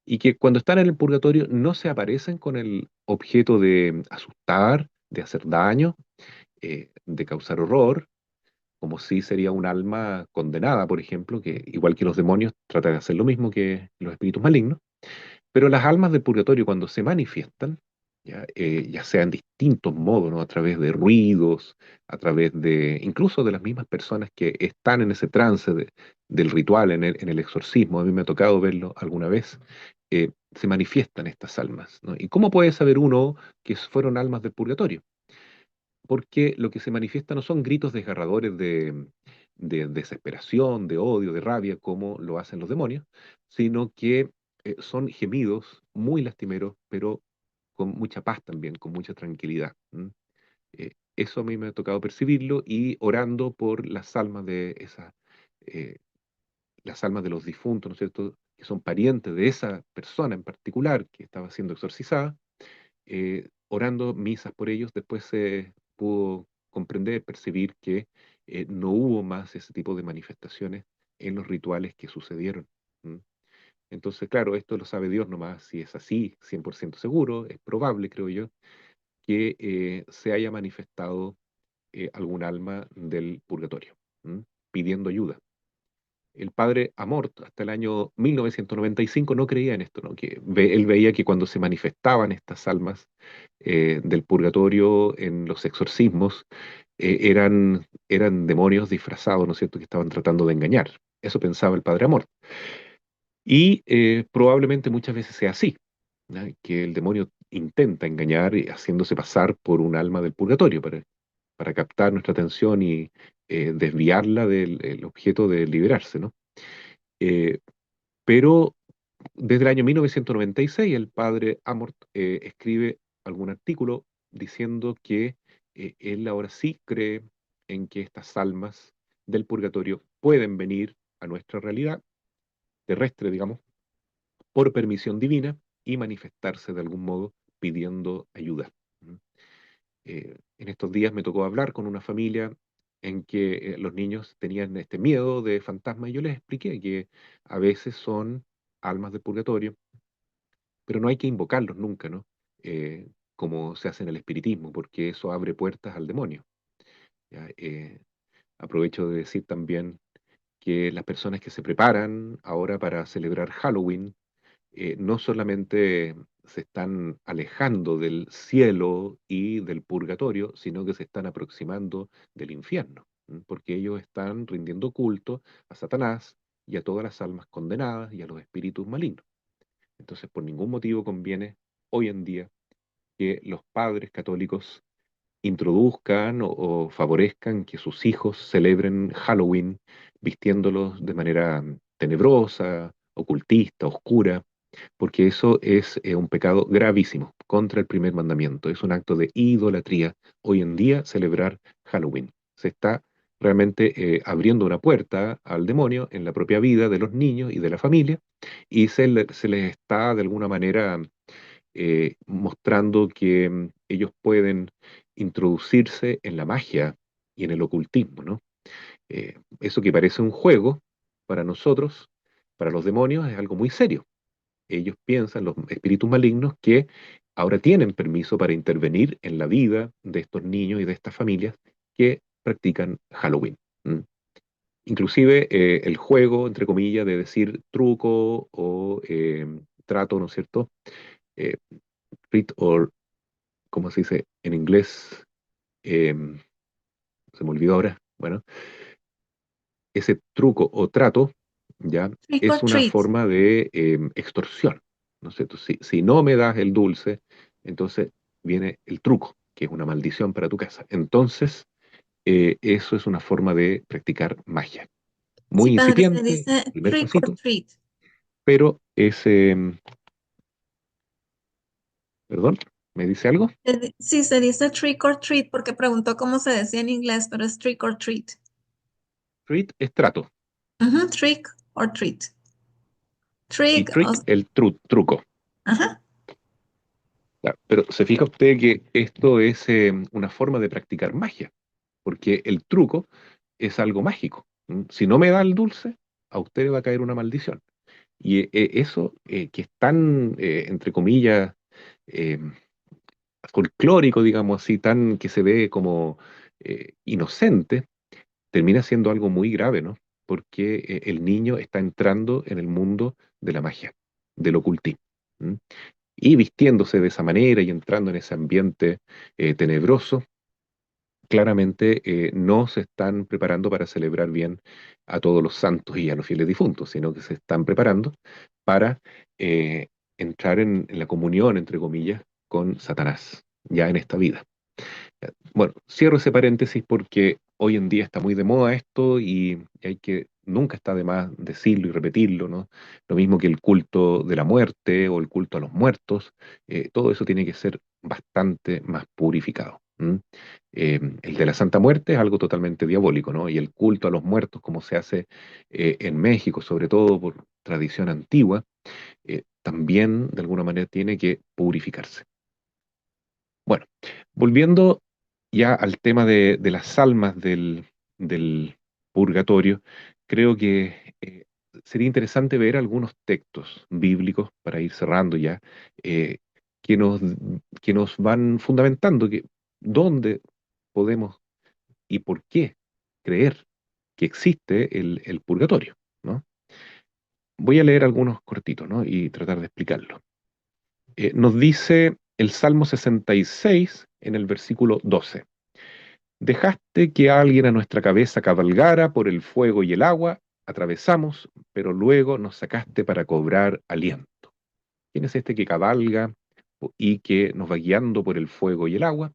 S2: y que cuando están en el purgatorio no se aparecen con el objeto de asustar, de hacer daño, de causar horror, como si sería un alma condenada, por ejemplo, que igual que los demonios trata de hacer lo mismo que los espíritus malignos. Pero las almas del purgatorio, cuando se manifiestan, ya sea en distintos modos, ¿no? A través de ruidos, a través de incluso de las mismas personas que están en ese trance del ritual, en el exorcismo, a mí me ha tocado verlo alguna vez, se manifiestan estas almas, ¿no? ¿Y cómo puede saber uno que fueron almas del purgatorio? Porque lo que se manifiesta no son gritos desgarradores de desesperación, de odio, de rabia, como lo hacen los demonios, sino que son gemidos muy lastimeros, pero con mucha paz también, con mucha tranquilidad. ¿M? Eso a mí me ha tocado percibirlo y orando por las almas de esas, eh, las almas de los difuntos, ¿no es cierto?, que son parientes de esa persona en particular que estaba siendo exorcizada, orando misas por ellos, después se pudo comprender, percibir que no hubo más ese tipo de manifestaciones en los rituales que sucedieron. ¿M? Entonces, claro, esto lo sabe Dios nomás, si es así, 100% seguro, es probable, creo yo, que se haya manifestado algún alma del purgatorio, pidiendo ayuda. El padre Amort, hasta el año 1995, no creía en esto, ¿no? Él veía que cuando se manifestaban estas almas del purgatorio en los exorcismos, eran demonios disfrazados, ¿no es cierto?, que estaban tratando de engañar. Eso pensaba el padre Amort. Y probablemente muchas veces sea así, ¿no? Que el demonio intenta engañar haciéndose pasar por un alma del purgatorio para captar nuestra atención y desviarla del el objeto de liberarse, ¿no? Eh, pero desde el año 1996 el padre Amort escribe algún artículo diciendo que él ahora sí cree en que estas almas del purgatorio pueden venir a nuestra realidad terrestre, digamos, por permisión divina y manifestarse de algún modo pidiendo ayuda. ¿Mm? En estos días me tocó hablar con una familia en que los niños tenían este miedo de fantasmas y yo les expliqué que a veces son almas de purgatorio, pero no hay que invocarlos nunca, ¿no? Como se hace en el espiritismo, porque eso abre puertas al demonio. ¿Ya? Aprovecho de decir también que las personas que se preparan ahora para celebrar Halloween no solamente se están alejando del cielo y del purgatorio, sino que se están aproximando del infierno, porque ellos están rindiendo culto a Satanás y a todas las almas condenadas y a los espíritus malignos. Entonces, por ningún motivo conviene hoy en día que los padres católicos introduzcan o favorezcan que sus hijos celebren Halloween vistiéndolos de manera tenebrosa, ocultista, oscura, porque eso es un pecado gravísimo contra el primer mandamiento. Es un acto de idolatría hoy en día celebrar Halloween. Se está realmente abriendo una puerta al demonio en la propia vida de los niños y de la familia, y se les está de alguna manera mostrando que ellos pueden introducirse en la magia y en el ocultismo, ¿no? Eso que parece un juego, para nosotros, para los demonios, es algo muy serio. Ellos piensan, los espíritus malignos, que ahora tienen permiso para intervenir en la vida de estos niños y de estas familias que practican Halloween. ¿M? Inclusive el juego, entre comillas, de decir truco o trato, ¿no es cierto? Eh, treat or, ¿cómo se dice en inglés? Em, Se me olvidó ahora. Bueno, ese truco o trato, ¿ya?
S1: Trick or
S2: Es una
S1: treat.
S2: forma de extorsión. ¿No es cierto? Si no me das el dulce, entonces viene el truco, que es una maldición para tu casa. Entonces, eso es una forma de practicar magia.
S1: Sí,
S2: Muy
S1: padre, se
S2: incipiente,
S1: dice
S2: primer
S1: trick or
S2: pasito,
S1: treat.
S2: pero es, perdón, ¿me dice algo?
S1: Sí, se dice trick or treat porque preguntó cómo se decía en inglés, pero es trick or treat.
S2: Treat es trato
S1: Ujú, trick or treat.
S2: y
S1: Trick,
S2: trick el truco.
S1: ajá.
S2: Claro, pero se fija usted que esto es una forma de practicar magia, porque el truco es algo mágico. Si no me da el dulce, a usted le va a caer una maldición. Y eso que es tan, entre comillas, eh, folclórico, digamos así, tan que se ve como inocente, termina siendo algo muy grave, ¿no? Porque el niño está entrando en el mundo de la magia, del ocultismo. ¿M? Y vistiéndose de esa manera y entrando en ese ambiente tenebroso, claramente no se están preparando para celebrar bien a todos los santos y a los fieles difuntos, sino que se están preparando para eh, entrar en la comunión, entre comillas, con Satanás, ya en esta vida. Bueno, cierro ese paréntesis porque hoy en día está muy de moda esto y hay que, nunca está de más decirlo y repetirlo, ¿no? Lo mismo que el culto de la muerte o el culto a los muertos, todo eso tiene que ser bastante más purificado. ¿M? El de la Santa Muerte es algo totalmente diabólico, ¿no? Y el culto a los muertos, como se hace en México, sobre todo por tradición antigua, también de alguna manera tiene que purificarse. Bueno, volviendo ya al tema de las almas del purgatorio, creo que sería interesante ver algunos textos bíblicos para ir cerrando ya, eh, que nos, que nos van fundamentando que dónde podemos y por qué creer que existe el purgatorio, ¿no? Voy a leer algunos cortitos, ¿no? Y tratar de explicarlo. Nos dice el Salmo 66 en el versículo 12. Dejaste que alguien a nuestra cabeza cabalgara por el fuego y el agua, atravesamos, pero luego nos sacaste para cobrar aliento. ¿Quién es este que cabalga y que nos va guiando por el fuego y el agua?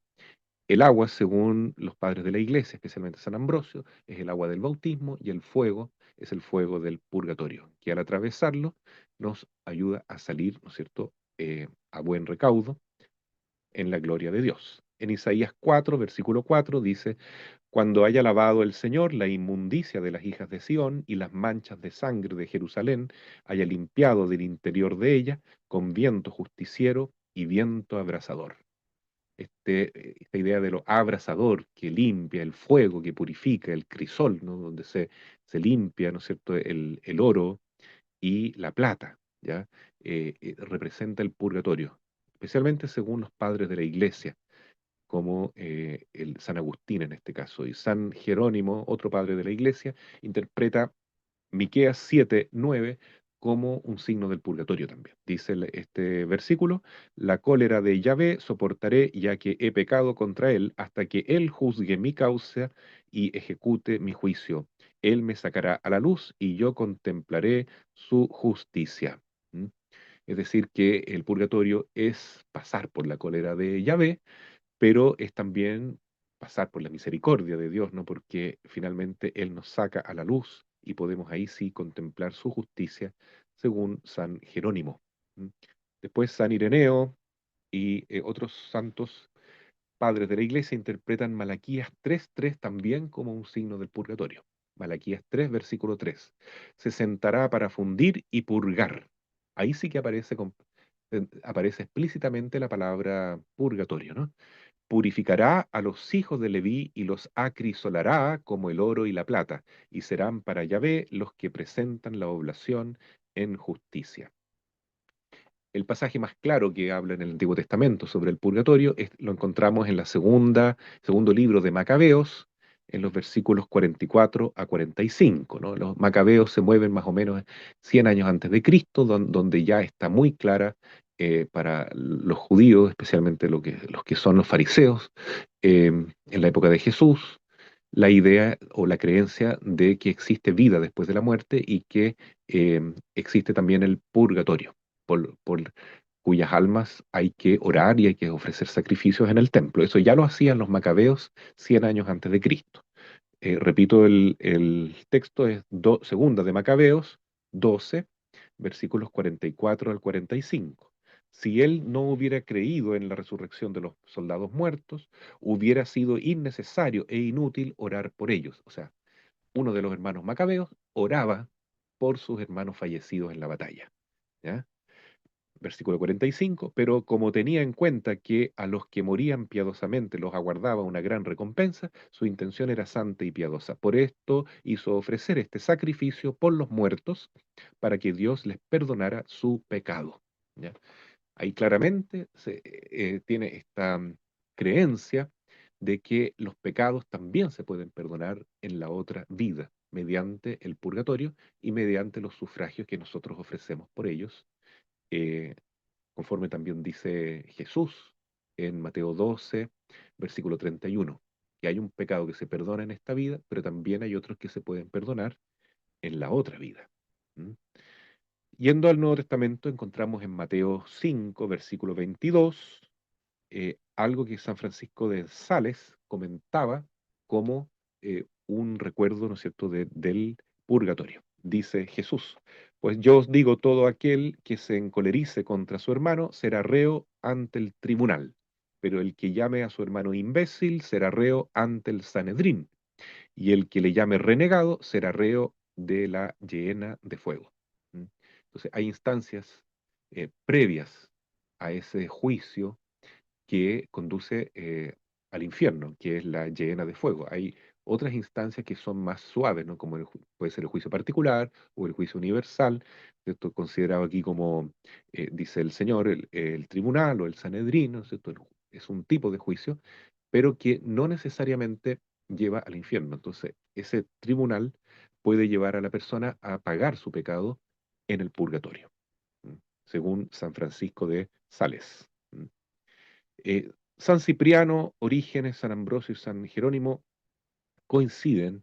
S2: El agua, según los padres de la iglesia, especialmente San Ambrosio, es el agua del bautismo y el fuego es el fuego del purgatorio, que al atravesarlo nos ayuda a salir, ¿no es cierto?, a buen recaudo en la gloria de Dios. En Isaías 4, versículo 4 dice, cuando haya lavado el Señor la inmundicia de las hijas de Sión y las manchas de sangre de Jerusalén, haya limpiado del interior de ella con viento justiciero y viento abrasador. Esta idea de lo abrasador que limpia, el fuego que purifica, el crisol, ¿no? Donde se limpia, ¿no es cierto?, el oro y la plata, ¿ya? Representa el purgatorio, especialmente según los padres de la iglesia, como el San Agustín en este caso. Y San Jerónimo, otro padre de la iglesia, interpreta Miqueas 7:9 como un signo del purgatorio también. Dice este versículo, la cólera de Yahvé soportaré ya que he pecado contra él hasta que él juzgue mi causa y ejecute mi juicio. Él me sacará a la luz y yo contemplaré su justicia. ¿Mm? Es decir, que el purgatorio es pasar por la cólera de Yahvé pero es también pasar por la misericordia de Dios, ¿no? Porque finalmente Él nos saca a la luz y podemos ahí sí contemplar su justicia según San Jerónimo. ¿Mm? Después San Ireneo y otros santos padres de la iglesia interpretan Malaquías 3:3 también como un signo del purgatorio. Malaquías 3, versículo 3. Se sentará para fundir y purgar. Ahí sí que aparece explícitamente la palabra purgatorio, ¿no? Purificará a los hijos de Leví y los acrisolará como el oro y la plata, y serán para Yahvé los que presentan la oblación en justicia. El pasaje más claro que habla en el Antiguo Testamento sobre el purgatorio lo encontramos en segundo libro de Macabeos, en los versículos 44 a 45, ¿no? Los Macabeos se mueven más o menos 100 años antes de Cristo, donde ya está muy clara para los judíos, especialmente los que son los fariseos, en la época de Jesús, la idea o la creencia de que existe vida después de la muerte y que existe también el purgatorio por cuyas almas hay que orar y hay que ofrecer sacrificios en el templo. Eso ya lo hacían los macabeos 100 años antes de Cristo. Repito, el texto es segunda de Macabeos 12, versículos 44 al 45. Si él no hubiera creído en la resurrección de los soldados muertos, hubiera sido innecesario e inútil orar por ellos. O sea, uno de los hermanos macabeos oraba por sus hermanos fallecidos en la batalla. ¿Ya? Versículo 45, pero como tenía en cuenta que a los que morían piadosamente los aguardaba una gran recompensa, su intención era santa y piadosa. Por esto hizo ofrecer este sacrificio por los muertos para que Dios les perdonara su pecado. ¿Ya? Ahí claramente se tiene esta creencia de que los pecados también se pueden perdonar en la otra vida, mediante el purgatorio y mediante los sufragios que nosotros ofrecemos por ellos, eh, conforme también dice Jesús en Mateo 12, versículo 31, que hay un pecado que se perdona en esta vida, pero también hay otros que se pueden perdonar en la otra vida. ¿Mm? Yendo al Nuevo Testamento, encontramos en Mateo 5, versículo 22, algo que San Francisco de Sales comentaba como un recuerdo, ¿no es cierto?, del purgatorio. Dice Jesús, pues yo os digo, todo aquel que se encolerice contra su hermano será reo ante el tribunal, pero el que llame a su hermano imbécil será reo ante el Sanedrín, y el que le llame renegado será reo de la hiena de fuego. ¿Mm? Entonces, hay instancias previas a ese juicio que conduce al infierno, que es la hiena de fuego. Hay otras instancias que son más suaves, ¿no? Como puede ser el juicio particular o el juicio universal. Esto considerado aquí como, dice el Señor, el tribunal o el Sanedrín, ¿no es cierto? Es un tipo de juicio, pero que no necesariamente lleva al infierno. Entonces, ese tribunal puede llevar a la persona a pagar su pecado en el purgatorio, ¿m? Según San Francisco de Sales. ¿M? San Cipriano, Orígenes, San Ambrosio y San Jerónimo coinciden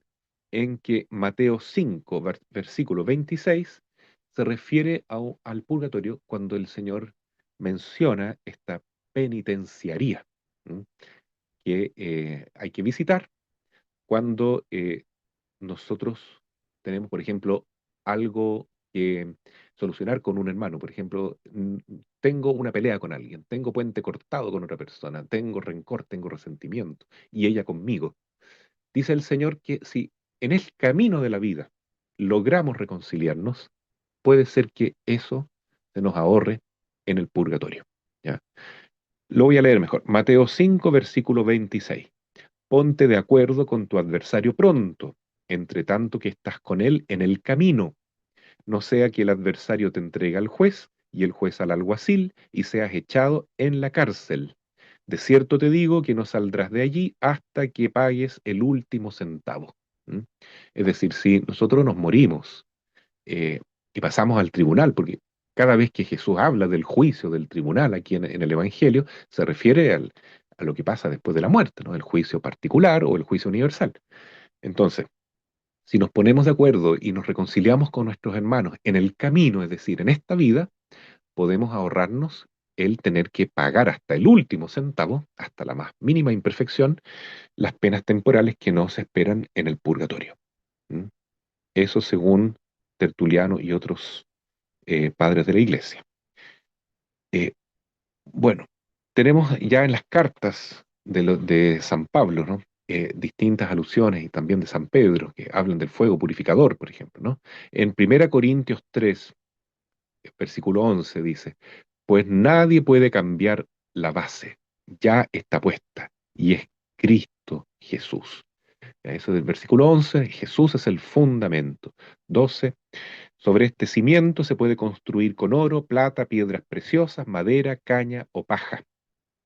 S2: en que Mateo 5, versículo 26, se refiere al purgatorio cuando el Señor menciona esta penitenciaría, ¿m? Que hay que visitar cuando nosotros tenemos, por ejemplo, algo que solucionar con un hermano. Por ejemplo, tengo una pelea con alguien, tengo puente cortado con otra persona, tengo rencor, tengo resentimiento, y ella conmigo. Dice el Señor que si en el camino de la vida logramos reconciliarnos, puede ser que eso se nos ahorre en el purgatorio. ¿Ya? Lo voy a leer mejor. Mateo 5, versículo 26. Ponte de acuerdo con tu adversario pronto, entre tanto que estás con él en el camino, no sea que el adversario te entregue al juez y el juez al alguacil y seas echado en la cárcel. De cierto te digo que no saldrás de allí hasta que pagues el último centavo. ¿Mm? Es decir, si nosotros nos morimos eh, y pasamos al tribunal, porque cada vez que Jesús habla del juicio del tribunal aquí en el Evangelio, se refiere a lo que pasa después de la muerte, ¿no? El juicio particular o el juicio universal. Entonces, si nos ponemos de acuerdo y nos reconciliamos con nuestros hermanos en el camino, es decir, en esta vida, podemos ahorrarnos el tener que pagar hasta el último centavo, hasta la más mínima imperfección, las penas temporales que nos esperan en el purgatorio. ¿Mm? Eso según Tertuliano y otros padres de la Iglesia. Eh, bueno, tenemos ya en las cartas de San Pablo, ¿no? Distintas alusiones y también de San Pedro, que hablan del fuego purificador, por ejemplo, ¿no? En 1 Corintios 3, versículo 11 dice, pues nadie puede cambiar la base, ya está puesta, y es Cristo Jesús. Eso del versículo 11, Jesús es el fundamento. 12, sobre este cimiento se puede construir con oro, plata, piedras preciosas, madera, caña o paja.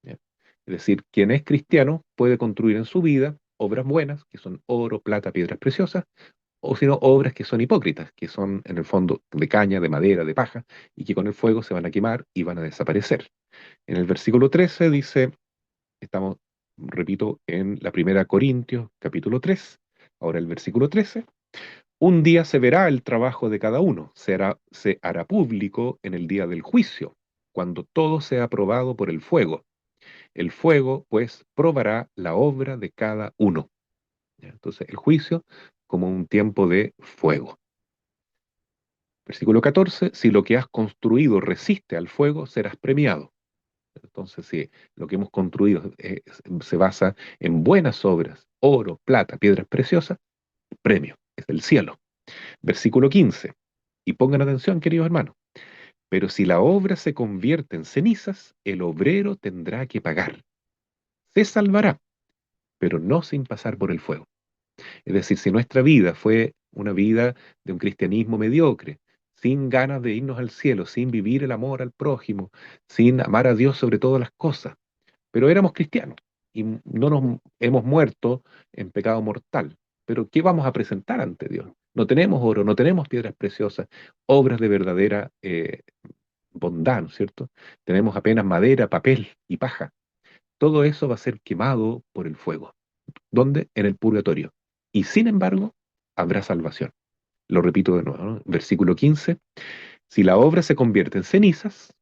S2: ¿Ya? Es decir, quien es cristiano puede construir en su vida obras buenas, que son oro, plata, piedras preciosas, o si no, obras que son hipócritas, que son en el fondo de caña, de madera, de paja, y que con el fuego se van a quemar y van a desaparecer. En el versículo 13 dice, estamos, repito, en la 1 Corintios, capítulo 3, ahora el versículo 13, un día se verá el trabajo de cada uno, se hará público en el día del juicio, cuando todo sea probado por el fuego. El fuego, pues, probará la obra de cada uno. ¿Ya? Entonces, el juicio como un tiempo de fuego. Versículo 14, si lo que has construido resiste al fuego, serás premiado. Entonces, si lo que hemos construido se basa en buenas obras, oro, plata, piedras preciosas, premio, es el cielo. Versículo 15, y pongan atención, queridos hermanos, pero si la obra se convierte en cenizas, el obrero tendrá que pagar. Se salvará, pero no sin pasar por el fuego. Es decir, si nuestra vida fue una vida de un cristianismo mediocre, sin ganas de irnos al cielo, sin vivir el amor al prójimo, sin amar a Dios sobre todas las cosas, pero éramos cristianos y no nos hemos muerto en pecado mortal. Pero ¿qué vamos a presentar ante Dios? No tenemos oro, no tenemos piedras preciosas, obras de verdadera bondad, ¿no es cierto? Tenemos apenas madera, papel y paja. Todo eso va a ser quemado por el fuego. ¿Dónde? En el purgatorio. Y sin embargo, habrá salvación. Lo repito de nuevo, ¿no? Versículo 15. Si la obra se convierte en cenizas,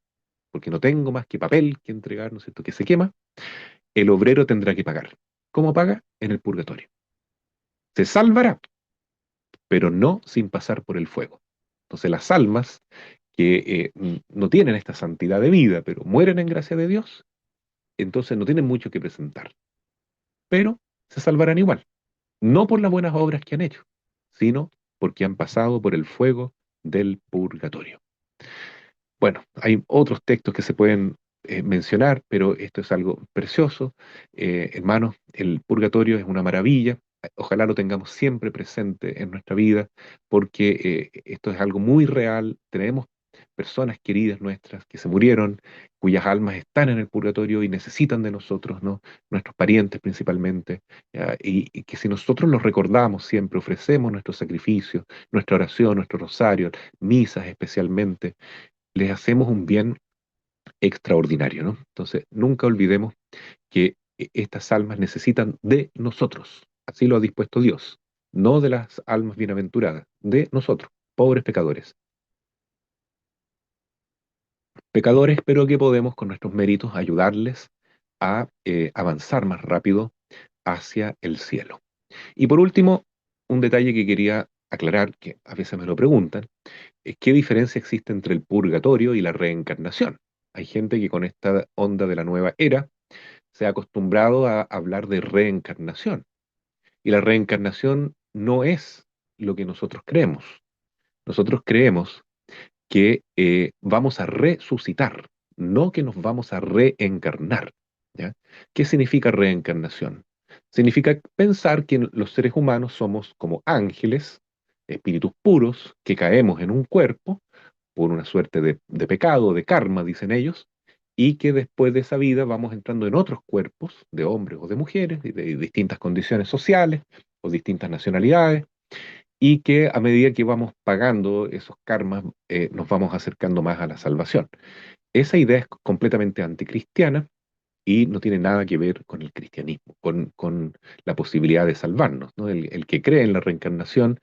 S2: porque no tengo más que papel que entregar, ¿no es cierto?, que se quema, el obrero tendrá que pagar. ¿Cómo paga? En el purgatorio. Se salvará, pero no sin pasar por el fuego. Entonces las almas que no tienen esta santidad de vida, pero mueren en gracia de Dios, entonces no tienen mucho que presentar, pero se salvarán igual, no por las buenas obras que han hecho, sino porque han pasado por el fuego del purgatorio. Bueno, hay otros textos que se pueden mencionar, pero esto es algo precioso. Hermanos, el purgatorio es una maravilla. Ojalá lo tengamos siempre presente en nuestra vida, porque esto es algo muy real. Tenemos personas queridas nuestras que se murieron, cuyas almas están en el purgatorio y necesitan de nosotros, ¿no? Nuestros parientes principalmente, ¿ya? Y que si nosotros los recordamos siempre, ofrecemos nuestros sacrificios, nuestra oración, nuestro rosario, misas especialmente, les hacemos un bien extraordinario, ¿no? Entonces, nunca olvidemos que estas almas necesitan de nosotros. Así lo ha dispuesto Dios, no de las almas bienaventuradas, de nosotros, pobres pecadores. Pecadores, pero que podemos con nuestros méritos ayudarles a avanzar más rápido hacia el cielo. Y por último, un detalle que quería aclarar, que a veces me lo preguntan, es qué diferencia existe entre el purgatorio y la reencarnación. Hay gente que con esta onda de la nueva era se ha acostumbrado a hablar de reencarnación. Y la reencarnación no es lo que nosotros creemos. Nosotros creemos que vamos a resucitar, no que nos vamos a reencarnar. ¿Ya? ¿Qué significa reencarnación? Significa pensar que los seres humanos somos como ángeles, espíritus puros, que caemos en un cuerpo por una suerte de pecado, de karma, dicen ellos, y que después de esa vida vamos entrando en otros cuerpos, de hombres o de mujeres, de distintas condiciones sociales o distintas nacionalidades, y que a medida que vamos pagando esos karmas, nos vamos acercando más a la salvación. Esa idea es completamente anticristiana y no tiene nada que ver con el cristianismo, con la posibilidad de salvarnos, ¿no? El que cree en la reencarnación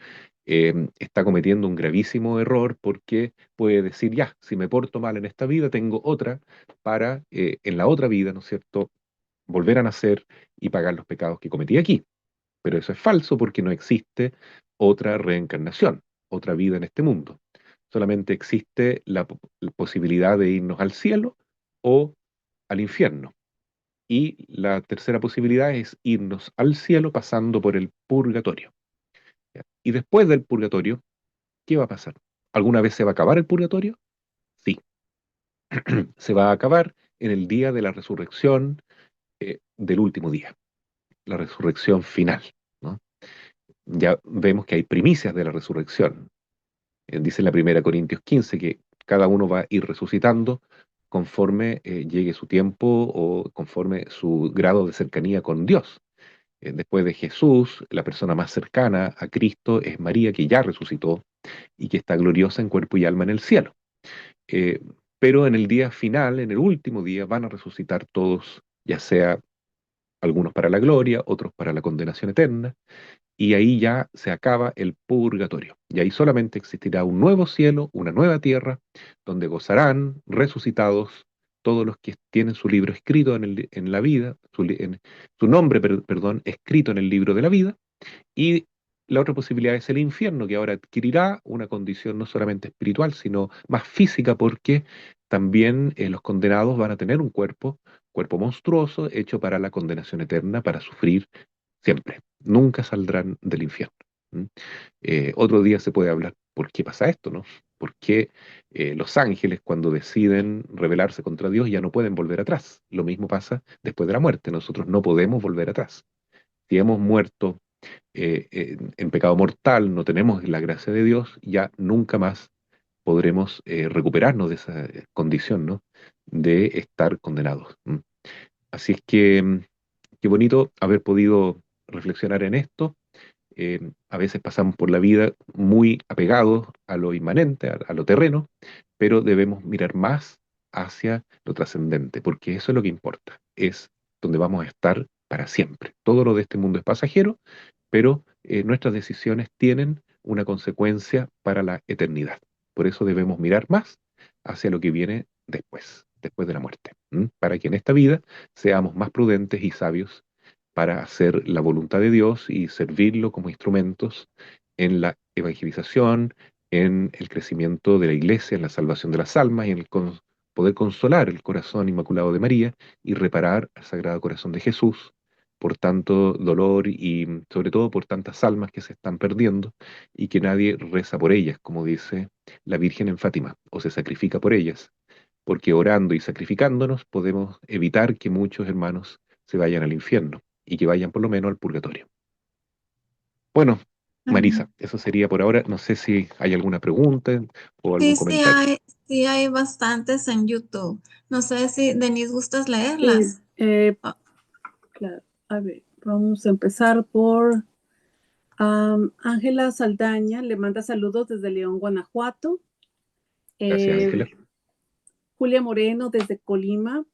S2: está cometiendo un gravísimo error porque puede decir, ya, si me porto mal en esta vida, tengo otra para en la otra vida, ¿no es cierto?, volver a nacer y pagar los pecados que cometí aquí. Pero eso es falso porque no existe otra reencarnación, otra vida en este mundo. Solamente existe la posibilidad de irnos al cielo o al infierno. Y la tercera posibilidad es irnos al cielo pasando por el purgatorio. ¿Ya? Y después del purgatorio, ¿qué va a pasar? ¿Alguna vez se va a acabar el purgatorio? Sí, se va a acabar en el día de la resurrección del último día, la resurrección final, ¿no? Ya vemos que hay primicias de la resurrección. Dice en la primera Corintios 15 que cada uno va a ir resucitando conforme llegue su tiempo o conforme su grado de cercanía con Dios. Después de Jesús, la persona más cercana a Cristo es María, que ya resucitó y que está gloriosa en cuerpo y alma en el cielo. Eh, pero en el día final, en el último día, van a resucitar todos, ya sea algunos para la gloria, otros para la condenación eterna, y ahí ya se acaba el purgatorio. Y ahí solamente existirá un nuevo cielo, una nueva tierra, donde gozarán resucitados todos los que tienen su libro escrito en la vida, su nombre, perdón, escrito en el libro de la vida, y la otra posibilidad es el infierno, que ahora adquirirá una condición no solamente espiritual, sino más física, porque también los condenados van a tener un cuerpo monstruoso, hecho para la condenación eterna, para sufrir siempre. Nunca saldrán del infierno. ¿Mm? Otro día se puede hablar por qué pasa esto, ¿no? ¿Por qué los ángeles cuando deciden rebelarse contra Dios ya no pueden volver atrás? Lo mismo pasa después de la muerte. Nosotros no podemos volver atrás. Si hemos muerto en pecado mortal, no tenemos la gracia de Dios, ya nunca más podremos recuperarnos de esa condición, ¿no? De estar condenados. Así es que qué bonito haber podido reflexionar en esto. A veces pasamos por la vida muy apegados a lo inmanente, a lo terreno, pero debemos mirar más hacia lo trascendente, porque eso es lo que importa, es donde vamos a estar para siempre. Todo lo de este mundo es pasajero, pero nuestras decisiones tienen una consecuencia para la eternidad. Por eso debemos mirar más hacia lo que viene después de la muerte, para que en esta vida seamos más prudentes y sabios para hacer la voluntad de Dios y servirlo como instrumentos en la evangelización, en el crecimiento de la iglesia, en la salvación de las almas y en el poder consolar el corazón inmaculado de María y reparar al Sagrado Corazón de Jesús por tanto dolor y sobre todo por tantas almas que se están perdiendo y que nadie reza por ellas, como dice la Virgen en Fátima, o se sacrifica por ellas, porque orando y sacrificándonos podemos evitar que muchos hermanos se vayan al infierno y que vayan por lo menos al purgatorio. Bueno,
S1: Ujú.
S2: Marisa, eso sería por ahora. No sé si hay alguna pregunta o algún
S1: Sí,
S2: comentario.
S1: sí hay bastantes en YouTube. No sé si Denise gustas
S3: Eh,
S1: leerlas.
S3: eh,
S1: Ah,
S3: claro, a ver, vamos a empezar por Ángela Saldaña, le manda saludos desde León, Guanajuato.
S2: Gracias, Ángela.
S3: Julia Moreno desde Colima.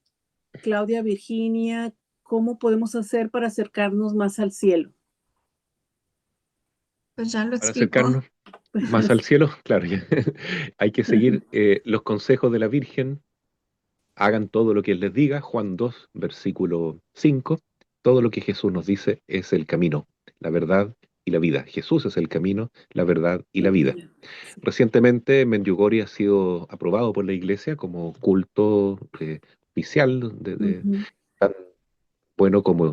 S3: Claudia Virginia, ¿cómo podemos hacer para acercarnos más al cielo?
S1: pues ya lo
S2: Para
S1: explicó.
S2: acercarnos más al cielo, claro, ya. Hay que seguir los consejos de la Virgen. Hagan todo lo que Él les diga. Juan 2, versículo 5. Todo lo que Jesús nos dice es el camino, la verdad y la vida. Jesús es el camino, la verdad y la vida. Recientemente, Medjugorje ha sido aprobado por la Iglesia como culto oficial
S3: Ujú.
S2: tan bueno como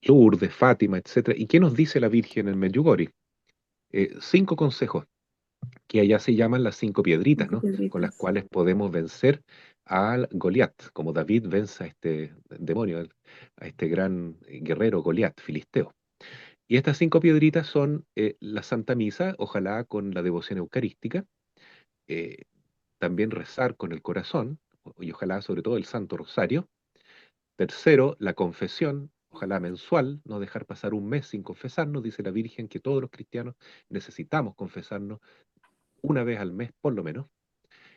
S2: Lourdes, Fátima, etcétera. ¿Y qué nos dice la Virgen en Medjugorje? 5 consejos que allá se llaman las 5 piedritas,
S3: Cinco
S2: ¿no? Con las
S3: piedritas.
S2: cuales podemos vencer al Goliat, como David vence a este demonio, a este gran guerrero Goliat, filisteo. Y estas 5 piedritas son la Santa Misa, ojalá con la devoción eucarística, eh, también rezar con el corazón, y ojalá sobre todo el Santo Rosario. Tercero, la confesión, ojalá mensual, no dejar pasar un mes sin confesarnos, dice la Virgen que todos los cristianos necesitamos confesarnos una vez al mes por lo menos.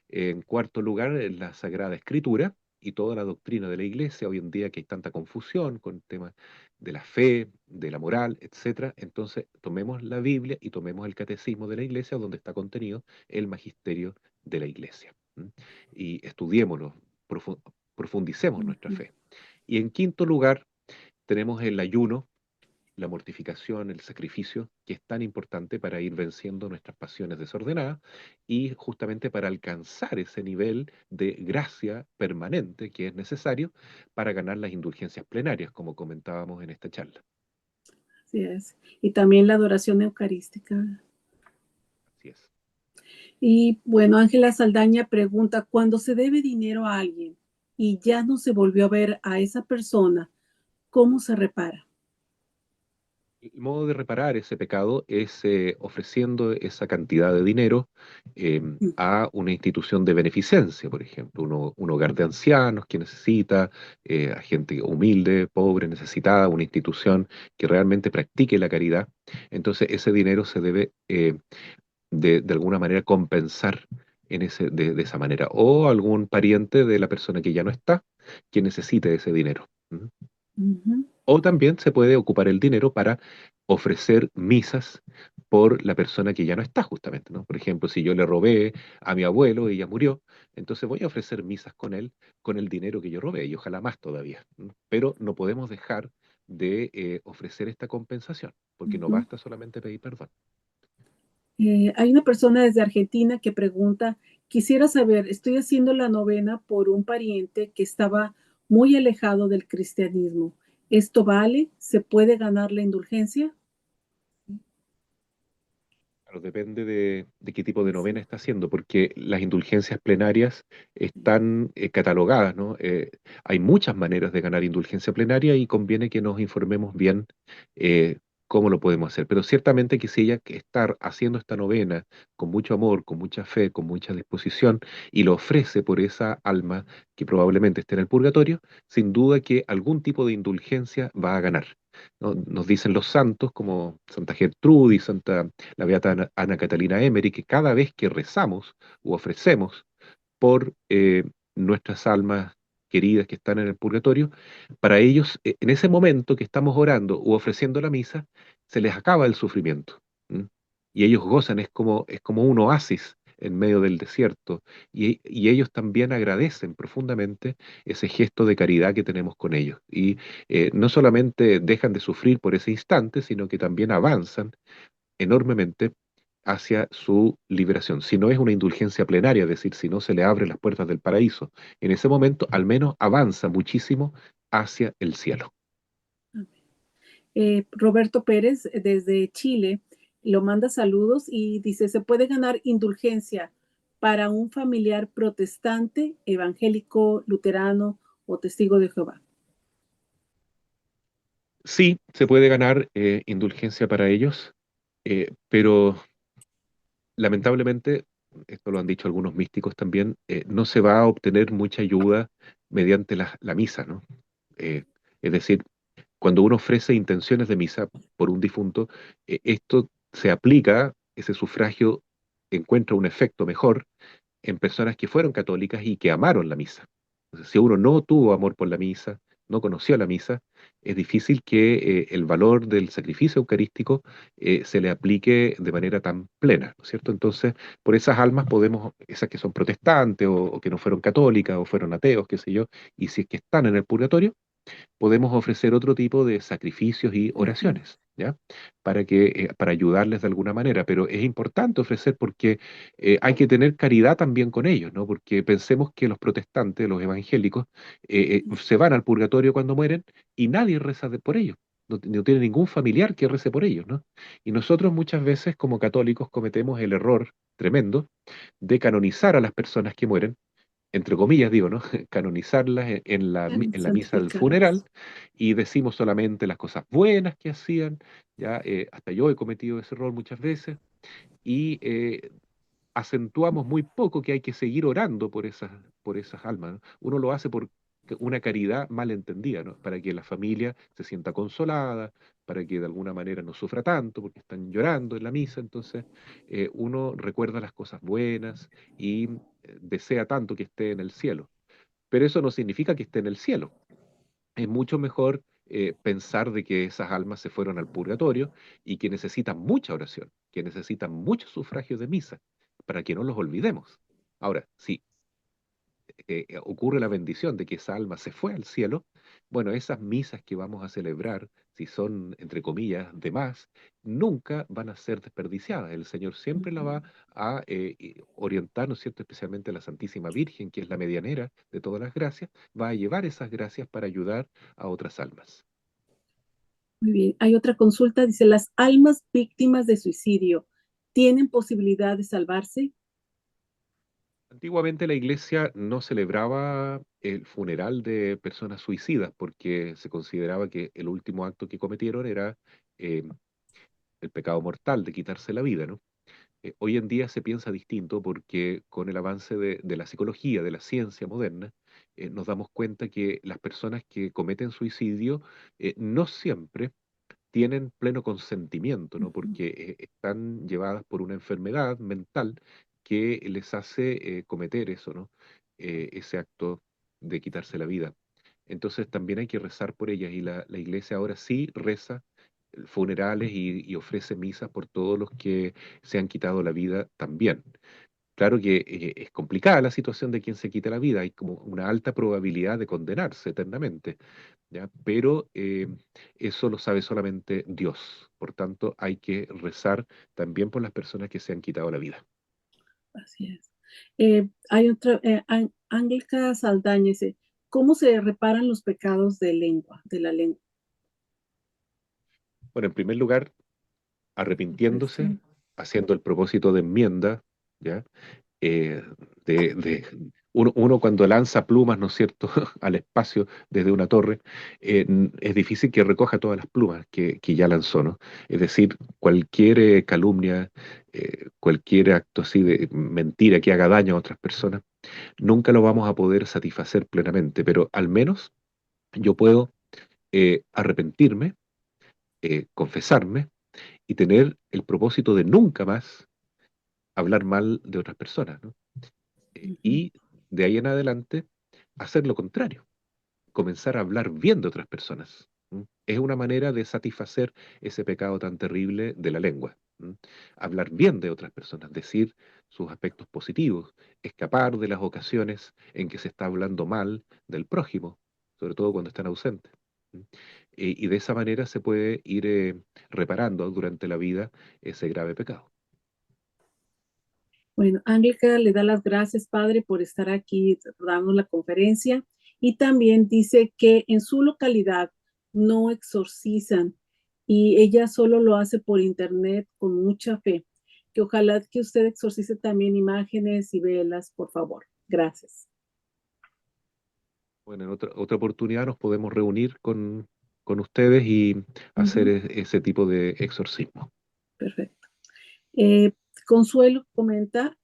S2: En cuarto lugar, la Sagrada Escritura. y toda la doctrina de la iglesia, hoy en día que hay tanta confusión con temas de la fe, de la moral, etcétera. Entonces, tomemos la Biblia y tomemos el catecismo de la iglesia, donde está contenido el magisterio de la iglesia. ¿M? Y estudiémoslo, profu- profundicemos nuestra
S3: Ujú.
S2: fe. Y en quinto lugar, tenemos el ayuno, la mortificación, el sacrificio, que es tan importante para ir venciendo nuestras pasiones desordenadas y justamente para alcanzar ese nivel de gracia permanente que es necesario para ganar las indulgencias plenarias, como comentábamos en esta charla.
S3: Así es. Y también la adoración eucarística.
S2: Así es.
S3: Y bueno, Ángela Saldaña pregunta, cuando se debe dinero a alguien y ya no se volvió a ver a esa persona, ¿cómo se repara?
S2: El modo de reparar ese pecado es ofreciendo esa cantidad de dinero a una institución de beneficencia, por ejemplo, un hogar de ancianos que necesita, a gente humilde, pobre, necesitada, una institución que realmente practique la caridad. Entonces ese dinero se debe de alguna manera compensar de esa manera, o algún pariente de la persona que ya no está, que necesite ese dinero. ¿Mm?
S3: Ujú.
S2: O también se puede ocupar el dinero para ofrecer misas por la persona que ya no está justamente, ¿no? Por ejemplo, si yo le robé a mi abuelo y ya murió, entonces voy a ofrecer misas con él con el dinero que yo robé y ojalá más todavía. ¿No? Pero no podemos dejar de ofrecer esta compensación, porque no
S3: Ujú.
S2: basta solamente pedir perdón.
S3: Hay una persona desde Argentina que pregunta, quisiera saber, estoy haciendo la novena por un pariente que estaba muy alejado del cristianismo. ¿Esto vale? ¿Se puede ganar la indulgencia?
S2: Claro, depende de qué tipo de novena
S3: Sí.
S2: está haciendo, porque las indulgencias plenarias están catalogadas, ¿no? Hay muchas maneras de ganar indulgencia plenaria y conviene que nos informemos bien cómo lo podemos hacer. Pero ciertamente que si ella que estar haciendo esta novena con mucho amor, con mucha fe, con mucha disposición y lo ofrece por esa alma que probablemente esté en el purgatorio, sin duda que algún tipo de indulgencia va a ganar. ¿No? Nos dicen los santos como Santa Gertrudis, la beata Ana Catalina Emery, que cada vez que rezamos u ofrecemos por nuestras almas queridas que están en el purgatorio, para ellos, en ese momento que estamos orando u ofreciendo la misa, se les acaba el sufrimiento. ¿M? Y ellos gozan, es como un oasis en medio del desierto, y ellos también agradecen profundamente ese gesto de caridad que tenemos con ellos. Y no solamente dejan de sufrir por ese instante, sino que también avanzan enormemente hacia su liberación. Si no es una indulgencia plenaria, es decir, si no se le abren las puertas del paraíso, en ese momento al menos avanza muchísimo hacia el cielo.
S3: Roberto Pérez, desde Chile, lo manda saludos y dice, ¿se puede ganar indulgencia para un familiar protestante, evangélico, luterano o testigo de Jehová?
S2: Sí, se puede ganar indulgencia para ellos, pero lamentablemente, esto lo han dicho algunos místicos también, no se va a obtener mucha ayuda mediante la misa, ¿no? Eh, es decir, cuando uno ofrece intenciones de misa por un difunto, esto se aplica, ese sufragio encuentra un efecto mejor en personas que fueron católicas y que amaron la misa. Entonces, si uno no tuvo amor por la misa, no conoció la misa, es difícil que el valor del sacrificio eucarístico se le aplique de manera tan plena, ¿no es cierto? Entonces, por esas almas podemos, esas que son protestantes o que no fueron católicas o fueron ateos, qué sé yo, y si es que están en el purgatorio, podemos ofrecer otro tipo de sacrificios y
S3: Ujú.
S2: oraciones, ¿ya? Para ayudarles de alguna manera, pero es importante ofrecer porque hay que tener caridad también con ellos, ¿no? Porque pensemos que los protestantes, los evangélicos, se van al purgatorio cuando mueren y nadie reza por ellos. No tiene ningún familiar que rece por ellos, ¿no? Y nosotros muchas veces como católicos cometemos el error tremendo de canonizar a las personas que mueren entre comillas digo, ¿no? Canonizarlas en la misa del funeral
S3: Santificarlos.
S2: y decimos solamente las cosas buenas que hacían, ya hasta yo he cometido ese error muchas veces y acentuamos muy poco que hay que seguir orando por esas almas, ¿no? Uno lo hace por una caridad mal entendida, ¿no? Para que la familia se sienta consolada, para que de alguna manera no sufra tanto, porque están llorando en la misa, entonces uno recuerda las cosas buenas y desea tanto que esté en el cielo. pero eso no significa que esté en el cielo. Es mucho mejor pensar de que esas almas se fueron al purgatorio y que necesitan mucha oración, que necesitan mucho sufragio de misa, para que no los olvidemos. Ahora, si ocurre la bendición de que esa alma se fue al cielo, bueno, esas misas que vamos a celebrar, si son, entre comillas, de más, nunca van a ser desperdiciadas. El Señor siempre la va a orientar, ¿no es cierto?, especialmente la Santísima Virgen, que es la medianera de todas las gracias, va a llevar esas gracias para ayudar a otras almas.
S3: Muy bien. Hay otra consulta, dice, ¿las almas víctimas de suicidio tienen posibilidad de salvarse?
S2: Antiguamente la iglesia no celebraba el funeral de personas suicidas porque se consideraba que el último acto que cometieron era eh, el pecado mortal de quitarse la vida, ¿no? Hoy en día se piensa distinto porque con el avance de la psicología, de la ciencia moderna, nos damos cuenta que las personas que cometen suicidio no siempre tienen pleno consentimiento, ¿no? Porque están llevadas por una enfermedad mental que les hace cometer eso, ¿no? Ese acto de quitarse la vida. Entonces también hay que rezar por ellas y la iglesia ahora sí reza funerales y ofrece misas por todos los que se han quitado la vida también. Claro que es complicada la situación de quien se quita la vida, hay como una alta probabilidad de condenarse eternamente, ¿ya? Pero eso lo sabe solamente Dios. Por tanto, hay que rezar también por las personas que se han quitado la vida.
S3: Así es. Hay otra, Ángelica Saldaña dice, ¿cómo se reparan los pecados de la lengua?
S2: Bueno, en primer lugar, arrepintiéndose, haciendo el propósito de enmienda, ¿ya? eh, uno cuando lanza plumas, ¿no es cierto?, al espacio desde una torre, es difícil que recoja todas las plumas que ya lanzó, ¿no? Es decir, cualquier calumnia, cualquier acto así de mentira que haga daño a otras personas, nunca lo vamos a poder satisfacer plenamente, pero al menos yo puedo arrepentirme, confesarme y tener el propósito de nunca más hablar mal de otras personas, ¿no? Y de ahí en adelante hacer lo contrario, comenzar a hablar bien de otras personas. ¿M? Es una manera de satisfacer ese pecado tan terrible de la lengua. ¿M? Hablar bien de otras personas, decir sus aspectos positivos, escapar de las ocasiones en que se está hablando mal del prójimo, sobre todo cuando están ausentes. ¿M? Y de esa manera se puede ir reparando durante la vida ese grave pecado.
S3: Bueno, Ángelica le da las gracias, padre, por estar aquí dando la conferencia y también dice que en su localidad no exorcizan y ella solo lo hace por internet con mucha fe. Que ojalá que usted exorcice también imágenes y velas, por favor. Gracias.
S2: Bueno, en otra oportunidad nos podemos reunir con ustedes y hacer ese tipo de exorcismo.
S3: Perfecto. Eh, Consuelo comenta,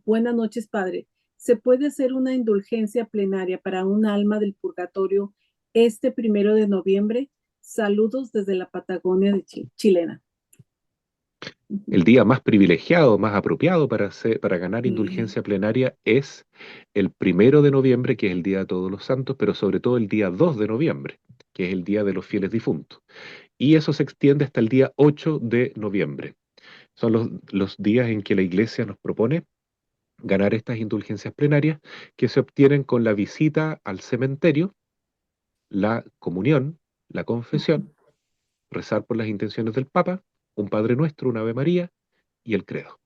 S3: buenas noches, padre. ¿Se puede hacer una indulgencia plenaria para un alma del purgatorio este 1 de noviembre? Saludos desde la Patagonia de chilena.
S2: El día más privilegiado, más apropiado para ganar
S3: Sí.
S2: indulgencia plenaria es el 1 de noviembre, que es el Día de Todos los Santos, pero sobre todo el día 2 de noviembre, que es el Día de los Fieles Difuntos. Y eso se extiende hasta el día 8 de noviembre. Son los días en que la Iglesia nos propone ganar estas indulgencias plenarias que se obtienen con la visita al cementerio, la comunión, la confesión, rezar por las intenciones del Papa, un Padre Nuestro, una Ave María y el Credo.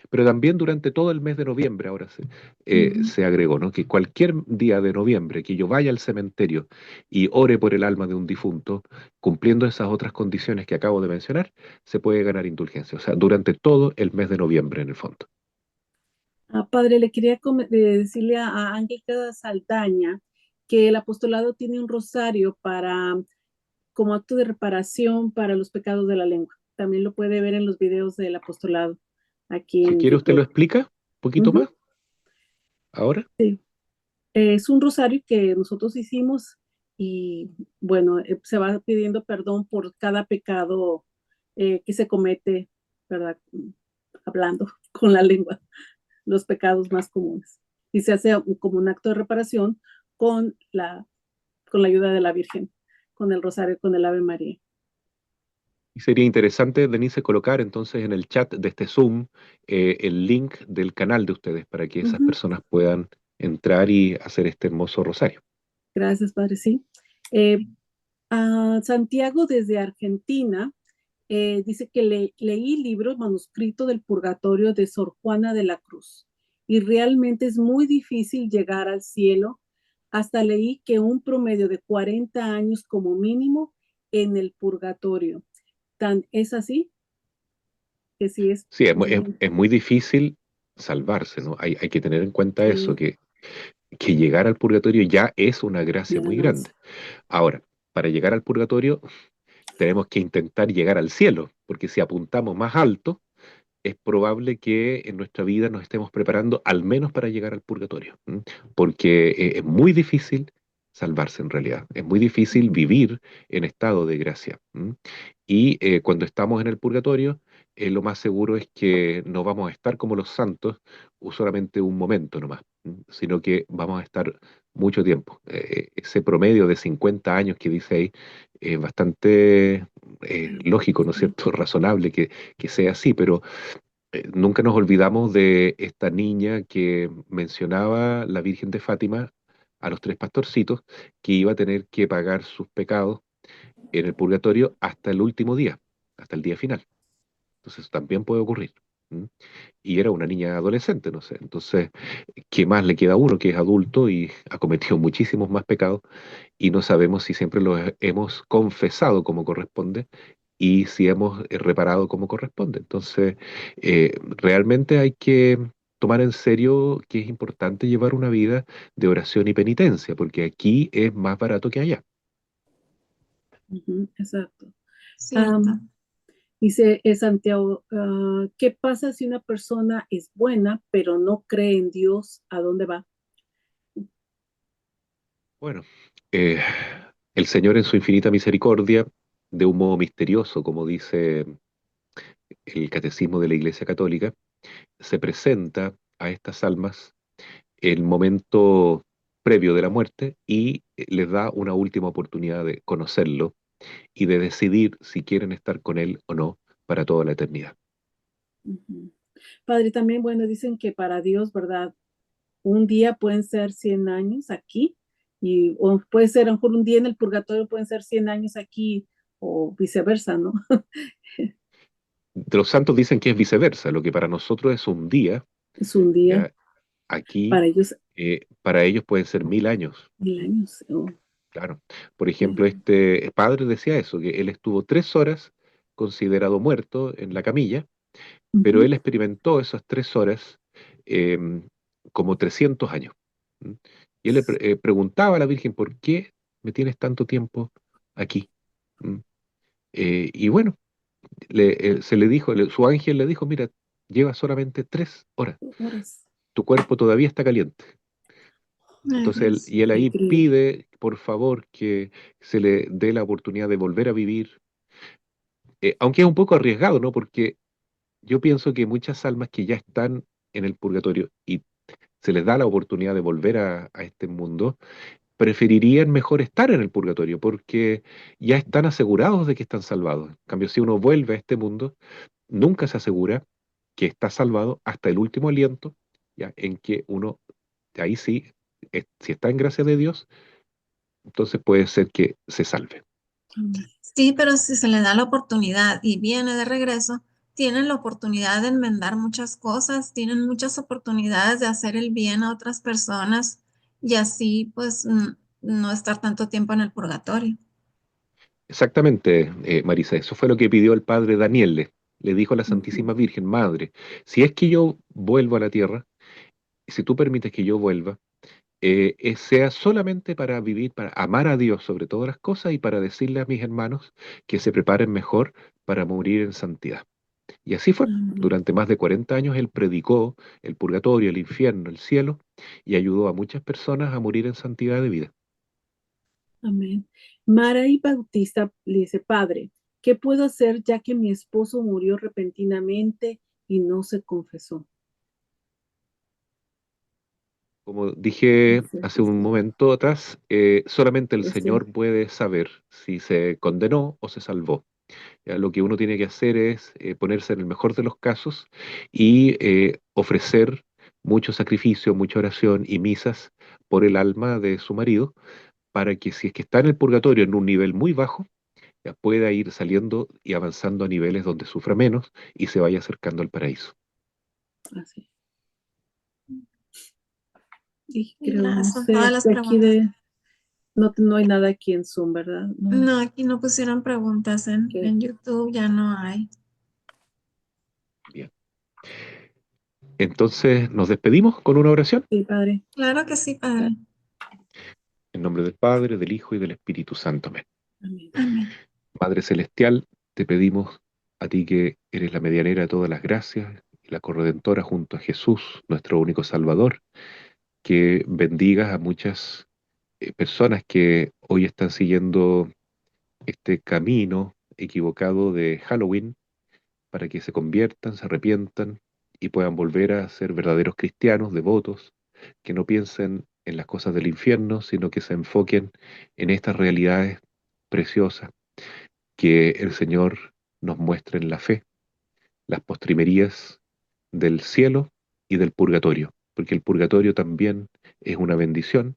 S2: Pero también durante todo el mes de noviembre, ahora se agregó, ¿no?, que cualquier día de noviembre que yo vaya al cementerio y ore por el alma de un difunto, cumpliendo esas otras condiciones que acabo de mencionar, se puede ganar indulgencia. O sea, durante todo el mes de noviembre, en el fondo.
S3: Padre, le quería decirle a Ángelica Saldaña que el apostolado tiene un rosario como acto de reparación para los pecados de la lengua. También lo puede ver en los videos del apostolado aquí
S2: Si
S3: en
S2: quiere, usted lo
S3: YouTube.
S2: explica un poquito
S3: Ujú,
S2: más ahora.
S3: sí. Es un rosario que nosotros hicimos y bueno, se va pidiendo perdón por cada pecado que se comete, ¿verdad? Hablando con la lengua, los pecados más comunes. y se hace como un acto de reparación con la ayuda de la Virgen, con el rosario, con el Ave María.
S2: Y sería interesante, Denise, colocar entonces en el chat de este Zoom el link del canal de ustedes para que esas
S3: Ujú.
S2: personas puedan entrar y hacer este hermoso rosario.
S3: Gracias, Padre, sí. A Santiago desde Argentina dice que leí libros manuscrito del Purgatorio de Sor Juana de la Cruz y realmente es muy difícil llegar al cielo. Hasta leí que un promedio de 40 años como mínimo en el purgatorio. ¿Es así? Que sí es
S2: Sí,
S3: muy,
S2: es muy difícil salvarse, ¿no? Hay que tener en cuenta eso,
S3: sí,
S2: que llegar al purgatorio ya es una gracia
S3: de
S2: muy
S3: ganancia.
S2: grande. Ahora, para llegar al purgatorio tenemos que intentar llegar al cielo, porque si apuntamos más alto, es probable que en nuestra vida nos estemos preparando al menos para llegar al purgatorio, ¿m? Porque es muy difícil salvarse en realidad, es muy difícil vivir en estado de gracia. ¿M? Y cuando estamos en el purgatorio, lo más seguro es que no vamos a estar como los santos solamente un momento nomás, sino que vamos a estar mucho tiempo. Ese promedio de 50 años que dice ahí es bastante lógico, ¿no es
S3: Sí.
S2: cierto? Razonable que sea así, pero nunca nos olvidamos de esta niña que mencionaba la Virgen de Fátima a los tres pastorcitos, que iba a tener que pagar sus pecados en el purgatorio hasta el último día, hasta el día final. Entonces eso también puede ocurrir. ¿M? Y era una niña adolescente, no sé. Entonces, ¿qué más le queda a uno que es adulto y ha cometido muchísimos más pecados? Y no sabemos si siempre los hemos confesado como corresponde y si hemos reparado como corresponde. Entonces, realmente hay que tomar en serio que es importante llevar una vida de oración y penitencia, porque aquí es más barato que allá.
S3: Ujú, exacto.
S1: Cierto.
S3: Am, dice Santiago, ¿qué pasa si una persona es buena pero no cree en Dios? ¿A dónde va?
S2: Bueno, eh, el Señor en su infinita misericordia, de un modo misterioso, como dice el Catecismo de la Iglesia Católica, se presenta a estas almas el momento previo de la muerte y les da una última oportunidad de conocerlo y de decidir si quieren estar con él o no para toda la eternidad.
S3: Ujú. Padre, también, bueno, dicen que para Dios, ¿verdad? Un día pueden ser 100 años aquí, o puede ser, a lo mejor un día en el purgatorio pueden ser 100 años aquí, o viceversa, ¿no?
S2: De los santos dicen que es viceversa, lo que para nosotros es un día,
S3: Es un día,
S2: ya aquí
S3: para ellos
S2: para ellos pueden ser 1000 años.
S3: 1000 años.
S2: Claro. Por ejemplo,
S3: Ya.
S2: este padre decía eso, que él estuvo 3 horas considerado muerto en la camilla, pero
S3: Ujú.
S2: él experimentó esas 3 horas em, como 300 años. ¿M? Y él le preguntaba a la Virgen, ¿por qué me tienes tanto tiempo aquí? ¿M? Y bueno, se le dijo, su ángel le dijo, mira, lleva solamente 3 horas,
S3: Horas.
S2: tu cuerpo todavía está caliente.
S1: Ay,
S2: Entonces
S1: Dios.
S2: él ahí
S3: Increíble.
S2: pide, por favor, que se le dé la oportunidad de volver a vivir, aunque es un poco arriesgado, ¿no? Porque yo pienso que muchas almas que ya están en el purgatorio y se les da la oportunidad de volver a este mundo, preferirían mejor estar en el purgatorio porque ya están asegurados de que están salvados. En cambio, si uno vuelve a este mundo, nunca se asegura que está salvado hasta el último aliento, ya en que uno, ahí sí, si está en gracia de Dios, entonces puede ser que se salve.
S1: Sí, pero si se le da la oportunidad y viene de regreso, tienen la oportunidad de enmendar muchas cosas, tienen muchas oportunidades de hacer el bien a otras personas y así pues no estar tanto tiempo en el purgatorio.
S2: Exactamente, Marisa, eso fue lo que pidió el padre Daniel. Le dijo a la
S3: Ujú.
S2: Santísima Virgen, Madre, si es que yo vuelvo a la tierra, si tú permites que yo vuelva, sea solamente para vivir, para amar a Dios sobre todas las cosas y para decirle a mis hermanos que se preparen mejor para morir en santidad. Y así fue.
S3: Amén.
S2: Durante más de 40 años él predicó el purgatorio, el infierno, el cielo y ayudó a muchas personas a morir en santidad de vida.
S3: Amén. Mara y Bautista le dice, Padre, ¿qué puedo hacer ya que mi esposo murió repentinamente y no se confesó?
S2: Como dije
S3: Sí,
S2: hace un momento atrás, solamente el
S3: este,
S2: Señor puede saber si se condenó o se salvó. Ya, lo que uno tiene que hacer es ponerse en el mejor de los casos y ofrecer mucho sacrificio, mucha oración y misas por el alma de su marido, para que si es que está en el purgatorio en un nivel muy bajo, ya pueda ir saliendo y avanzando a niveles donde sufra menos y se vaya acercando al paraíso.
S3: así. Y
S1: Y
S3: creo, no
S1: son todas
S3: sé,
S1: las
S3: de aquí
S1: preguntas.
S3: de, no hay nada aquí en Zoom, ¿verdad? No,
S1: No, aquí no pusieron preguntas
S3: que,
S1: en YouTube, ya no hay.
S2: Bien. Entonces nos despedimos con una oración.
S3: sí, Padre.
S1: Claro que sí, Padre.
S2: En nombre del Padre, del Hijo y del Espíritu Santo. Amén.
S3: Amén.
S1: Amén.
S2: Madre Celestial, te pedimos a ti que eres la medianera de todas las gracias y la corredentora junto a Jesús, nuestro único Salvador, que bendigas a muchas personas que hoy están siguiendo este camino equivocado de Halloween para que se conviertan, se arrepientan y puedan volver a ser verdaderos cristianos, devotos, que no piensen en las cosas del infierno, sino que se enfoquen en estas realidades preciosas que el Señor nos muestra en la fe, las postrimerías del cielo y del purgatorio, porque el purgatorio también es una bendición,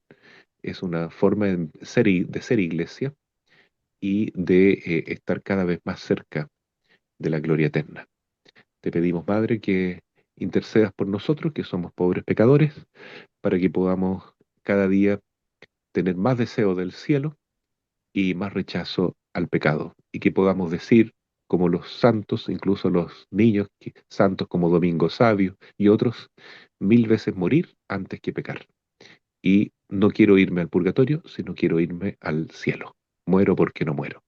S2: es una forma de ser iglesia y de estar cada vez más cerca de la gloria eterna. Te pedimos, Madre, que intercedas por nosotros, que somos pobres pecadores, para que podamos cada día tener más deseo del cielo y más rechazo al pecado, y que podamos decir, como los santos, incluso los niños, santos como Domingo Sabio y otros, 1000 veces morir antes que pecar. Y no quiero irme al purgatorio, sino quiero irme al cielo. Muero porque no muero.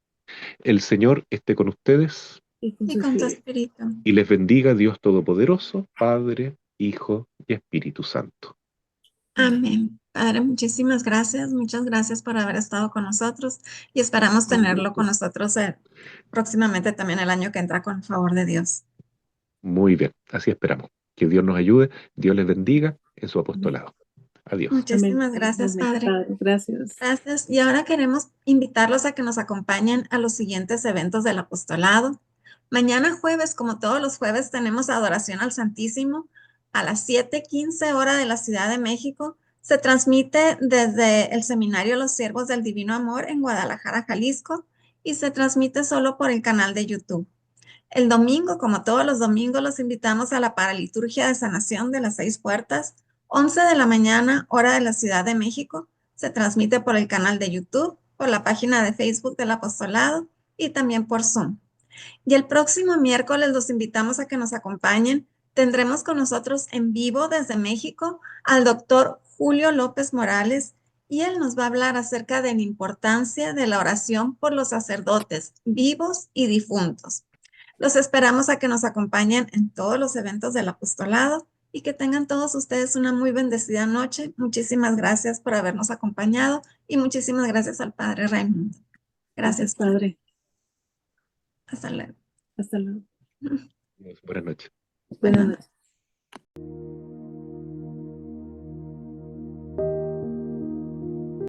S2: El Señor esté con ustedes
S3: Y con
S1: Y
S3: su
S1: con tu
S3: espíritu.
S1: espíritu.
S2: y les bendiga Dios Todopoderoso, Padre, Hijo y Espíritu Santo.
S1: Amén. Padre, muchísimas gracias. Muchas gracias por haber estado con nosotros y esperamos tenerlo con nosotros próximamente también el año que entra con el favor de Dios.
S2: Muy bien, así esperamos. Que Dios nos ayude, Dios les bendiga en su
S3: Amén.
S2: apostolado. Adiós.
S3: Amén.
S1: Muchísimas gracias,
S3: Amén.
S1: Padre.
S3: Padre, gracias.
S1: Gracias. Y ahora queremos invitarlos a que nos acompañen a los siguientes eventos del apostolado. Mañana jueves, como todos los jueves, tenemos adoración al Santísimo a las 7:15 hora de la Ciudad de México. Se transmite desde el Seminario Los Siervos del Divino Amor en Guadalajara, Jalisco, y se transmite solo por el canal de YouTube. El domingo, como todos los domingos, los invitamos a la Paraliturgia de Sanación de las 6 puertas, 11 de la mañana, hora de la Ciudad de México. Se transmite por el canal de YouTube, por la página de Facebook del Apostolado y también por Zoom. Y el próximo miércoles los invitamos a que nos acompañen. Tendremos con nosotros en vivo desde México al doctor Julio López Morales y él nos va a hablar acerca de la importancia de la oración por los sacerdotes vivos y difuntos. Los esperamos a que nos acompañen en todos los eventos del apostolado y que tengan todos ustedes una muy bendecida noche. Muchísimas gracias por habernos acompañado y muchísimas gracias al Padre Raimundo.
S3: Gracias,
S1: Gracias, Padre.
S3: Padre.
S1: Hasta luego.
S3: Hasta luego.
S2: Buenas noches.
S3: Buenas noches.